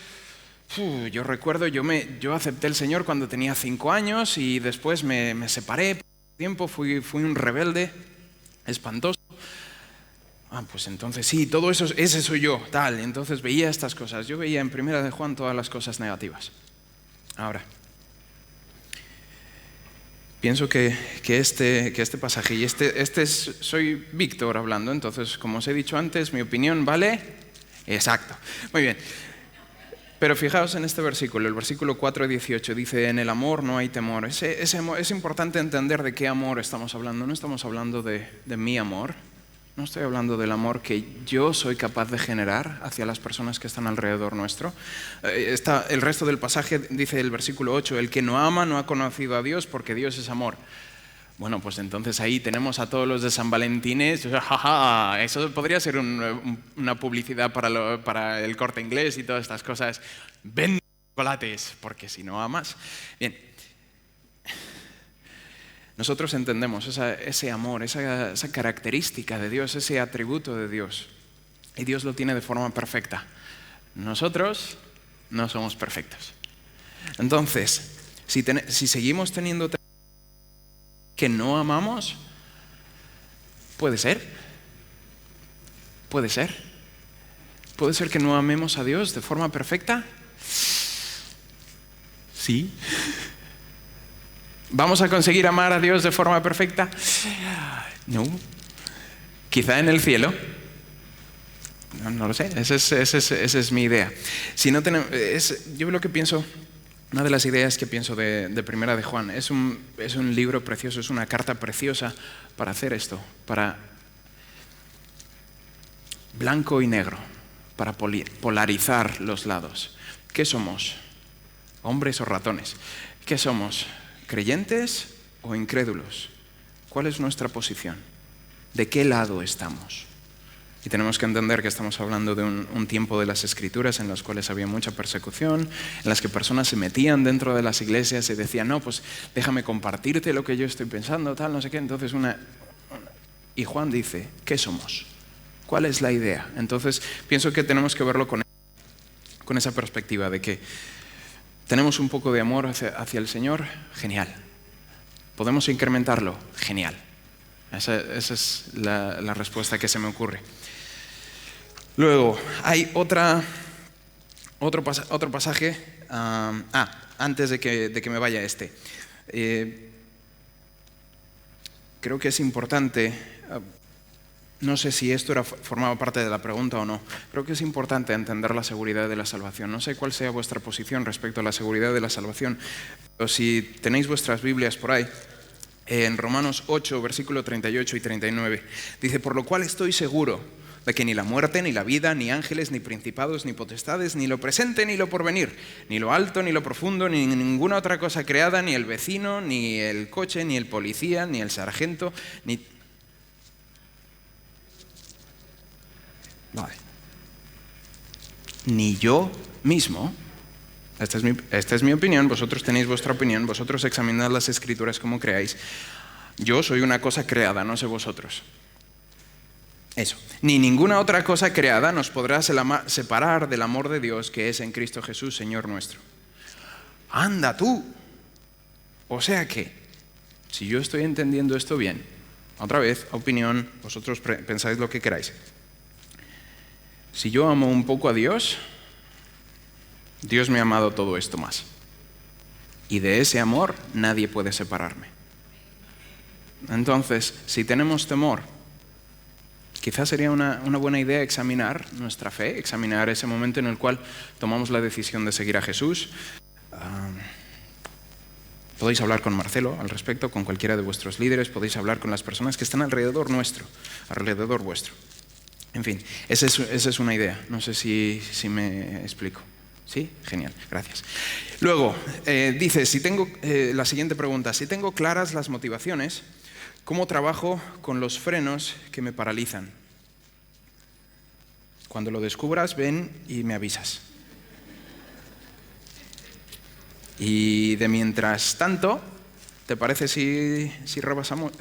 Yo recuerdo, yo acepté el Señor cuando tenía 5 años y después me separé por tiempo, fui un rebelde espantoso. Pues entonces sí, todo eso, ese soy yo, tal. Entonces veía estas cosas. Yo veía en Primera de Juan todas las cosas negativas. Ahora, pienso que este pasaje, y soy Víctor hablando, entonces, como os he dicho antes, mi opinión vale. Exacto. Muy bien. Pero fijaos en este versículo, el versículo 4:18, dice, en el amor no hay temor. Es importante entender de qué amor estamos hablando. No estamos hablando de mi amor. No estoy hablando del amor que yo soy capaz de generar hacia las personas que están alrededor nuestro. El resto del pasaje dice el versículo 8, el que no ama no ha conocido a Dios porque Dios es amor. Bueno, pues entonces ahí tenemos a todos los de San Valentines. Eso podría ser una publicidad para el Corte Inglés y todas estas cosas. Vende chocolates, porque si no amas. Bien. Nosotros entendemos ese amor, esa característica de Dios, ese atributo de Dios. Y Dios lo tiene de forma perfecta. Nosotros no somos perfectos. Entonces, si seguimos teniendo que no amamos, puede ser que no amemos a Dios de forma perfecta. Sí. ¿Vamos a conseguir amar a Dios de forma perfecta? No. Quizá en el cielo. No lo sé. Esa es mi idea. Si no tenemos, yo lo que pienso, una de las ideas que pienso de Primera de Juan, es un libro precioso, es una carta preciosa para hacer esto, para blanco y negro, para polarizar los lados. ¿Qué somos? ¿Hombres o ratones? ¿Qué somos? ¿Creyentes o incrédulos? ¿Cuál es nuestra posición? ¿De qué lado estamos? Y tenemos que entender que estamos hablando de un tiempo de las Escrituras en los cuales había mucha persecución, en las que personas se metían dentro de las iglesias y decían, no, pues déjame compartirte lo que yo estoy pensando, tal, no sé qué. Entonces y Juan dice, ¿qué somos? ¿Cuál es la idea? Entonces pienso que tenemos que verlo con esa perspectiva de que tenemos un poco de amor hacia el Señor, genial. ¿Podemos incrementarlo? Genial. Esa es la respuesta que se me ocurre. Luego, hay otro pasaje. Antes de que me vaya creo que es importante. No sé si esto formaba parte de la pregunta o no. Creo que es importante entender la seguridad de la salvación. No sé cuál sea vuestra posición respecto a la seguridad de la salvación, pero si tenéis vuestras Biblias por ahí, en Romanos 8, versículo 38 y 39, dice, por lo cual estoy seguro de que ni la muerte, ni la vida, ni ángeles, ni principados, ni potestades, ni lo presente, ni lo porvenir, ni lo alto, ni lo profundo, ni ninguna otra cosa creada, ni el vecino, ni el coche, ni el policía, ni el sargento, ni... Vale. Ni yo mismo, esta es mi opinión, vosotros tenéis vuestra opinión, vosotros examinad las Escrituras como creáis. Yo soy una cosa creada, no sé vosotros. Eso. Ni ninguna otra cosa creada nos podrá separar del amor de Dios que es en Cristo Jesús, Señor nuestro. ¡Anda tú! O sea que, si yo estoy entendiendo esto bien, otra vez, opinión, vosotros pensáis lo que queráis. Si yo amo un poco a Dios, Dios me ha amado todo esto más. Y de ese amor nadie puede separarme. Entonces, si tenemos temor, quizás sería una buena idea examinar nuestra fe, examinar ese momento en el cual tomamos la decisión de seguir a Jesús. Podéis hablar con Marcelo al respecto, con cualquiera de vuestros líderes, podéis hablar con las personas que están alrededor nuestro, alrededor vuestro. En fin, esa es una idea. No sé si me explico. ¿Sí? Genial, gracias. Luego, dice, la siguiente pregunta, si tengo claras las motivaciones, ¿cómo trabajo con los frenos que me paralizan? Cuando lo descubras, ven y me avisas. Y de mientras tanto, ¿te parece si revisamos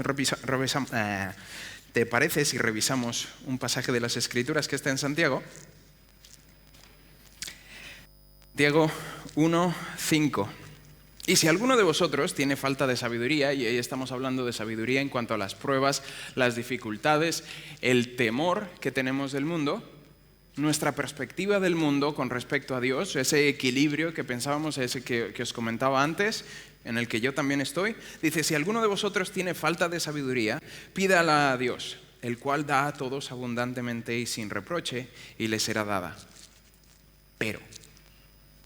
un pasaje de las Escrituras que está en Santiago? Santiago 1:5. Y si alguno de vosotros tiene falta de sabiduría, y ahí estamos hablando de sabiduría en cuanto a las pruebas, las dificultades, el temor que tenemos del mundo, nuestra perspectiva del mundo con respecto a Dios, ese equilibrio que pensábamos, ese que os comentaba antes, en el que yo también estoy, dice, si alguno de vosotros tiene falta de sabiduría, pídala a Dios, el cual da a todos abundantemente y sin reproche, y le será dada. Pero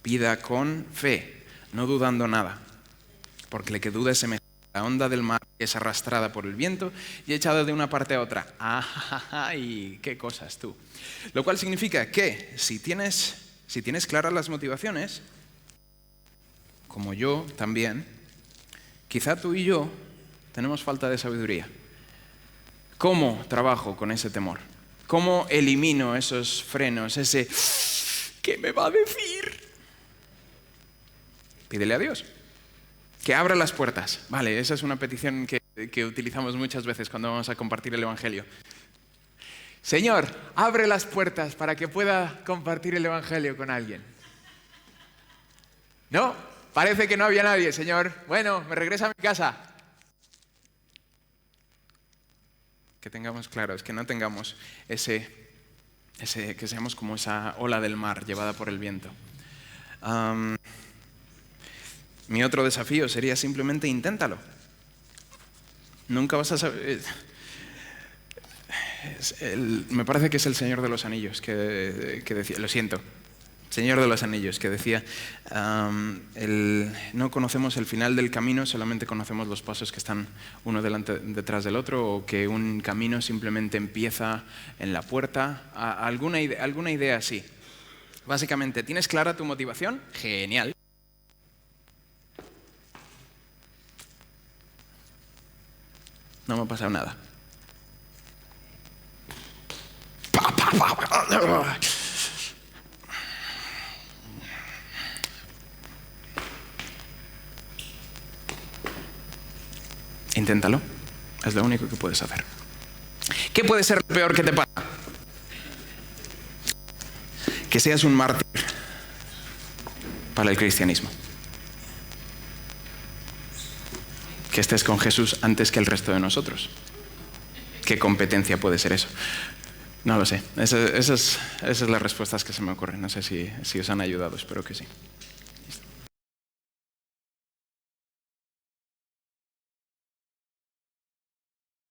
pida con fe, no dudando nada, porque el que duda es semejante a la onda del mar que es arrastrada por el viento y echada de una parte a otra. ¡Ay, qué cosas tú! Lo cual significa que si tienes claras las motivaciones, como yo también, quizá tú y yo tenemos falta de sabiduría. ¿Cómo trabajo con ese temor? ¿Cómo elimino esos frenos, ese ¿qué me va a decir? Pídele a Dios que abra las puertas. Vale, esa es una petición que utilizamos muchas veces cuando vamos a compartir el Evangelio. Señor, abre las puertas para que pueda compartir el Evangelio con alguien. No, parece que no había nadie, Señor. Bueno, me regreso a mi casa. Que tengamos claro, es que no tengamos que seamos como esa ola del mar llevada por el viento. Mi otro desafío sería simplemente inténtalo. Nunca vas a saber. Me parece que es el Señor de los Anillos que decía, lo siento, Señor de los Anillos, que decía, no conocemos el final del camino, solamente conocemos los pasos que están uno detrás del otro, o que un camino simplemente empieza en la puerta. Alguna idea así. Básicamente, ¿tienes clara tu motivación? Genial. No me ha pasado nada. Inténtalo. Es lo único que puedes hacer. ¿Qué puede ser lo peor que te pasa? Que seas un mártir para el cristianismo. Que estés con Jesús antes que el resto de nosotros. ¿Qué competencia puede ser eso? No lo sé. Esas son las respuestas que se me ocurren. No sé si os han ayudado, espero que sí.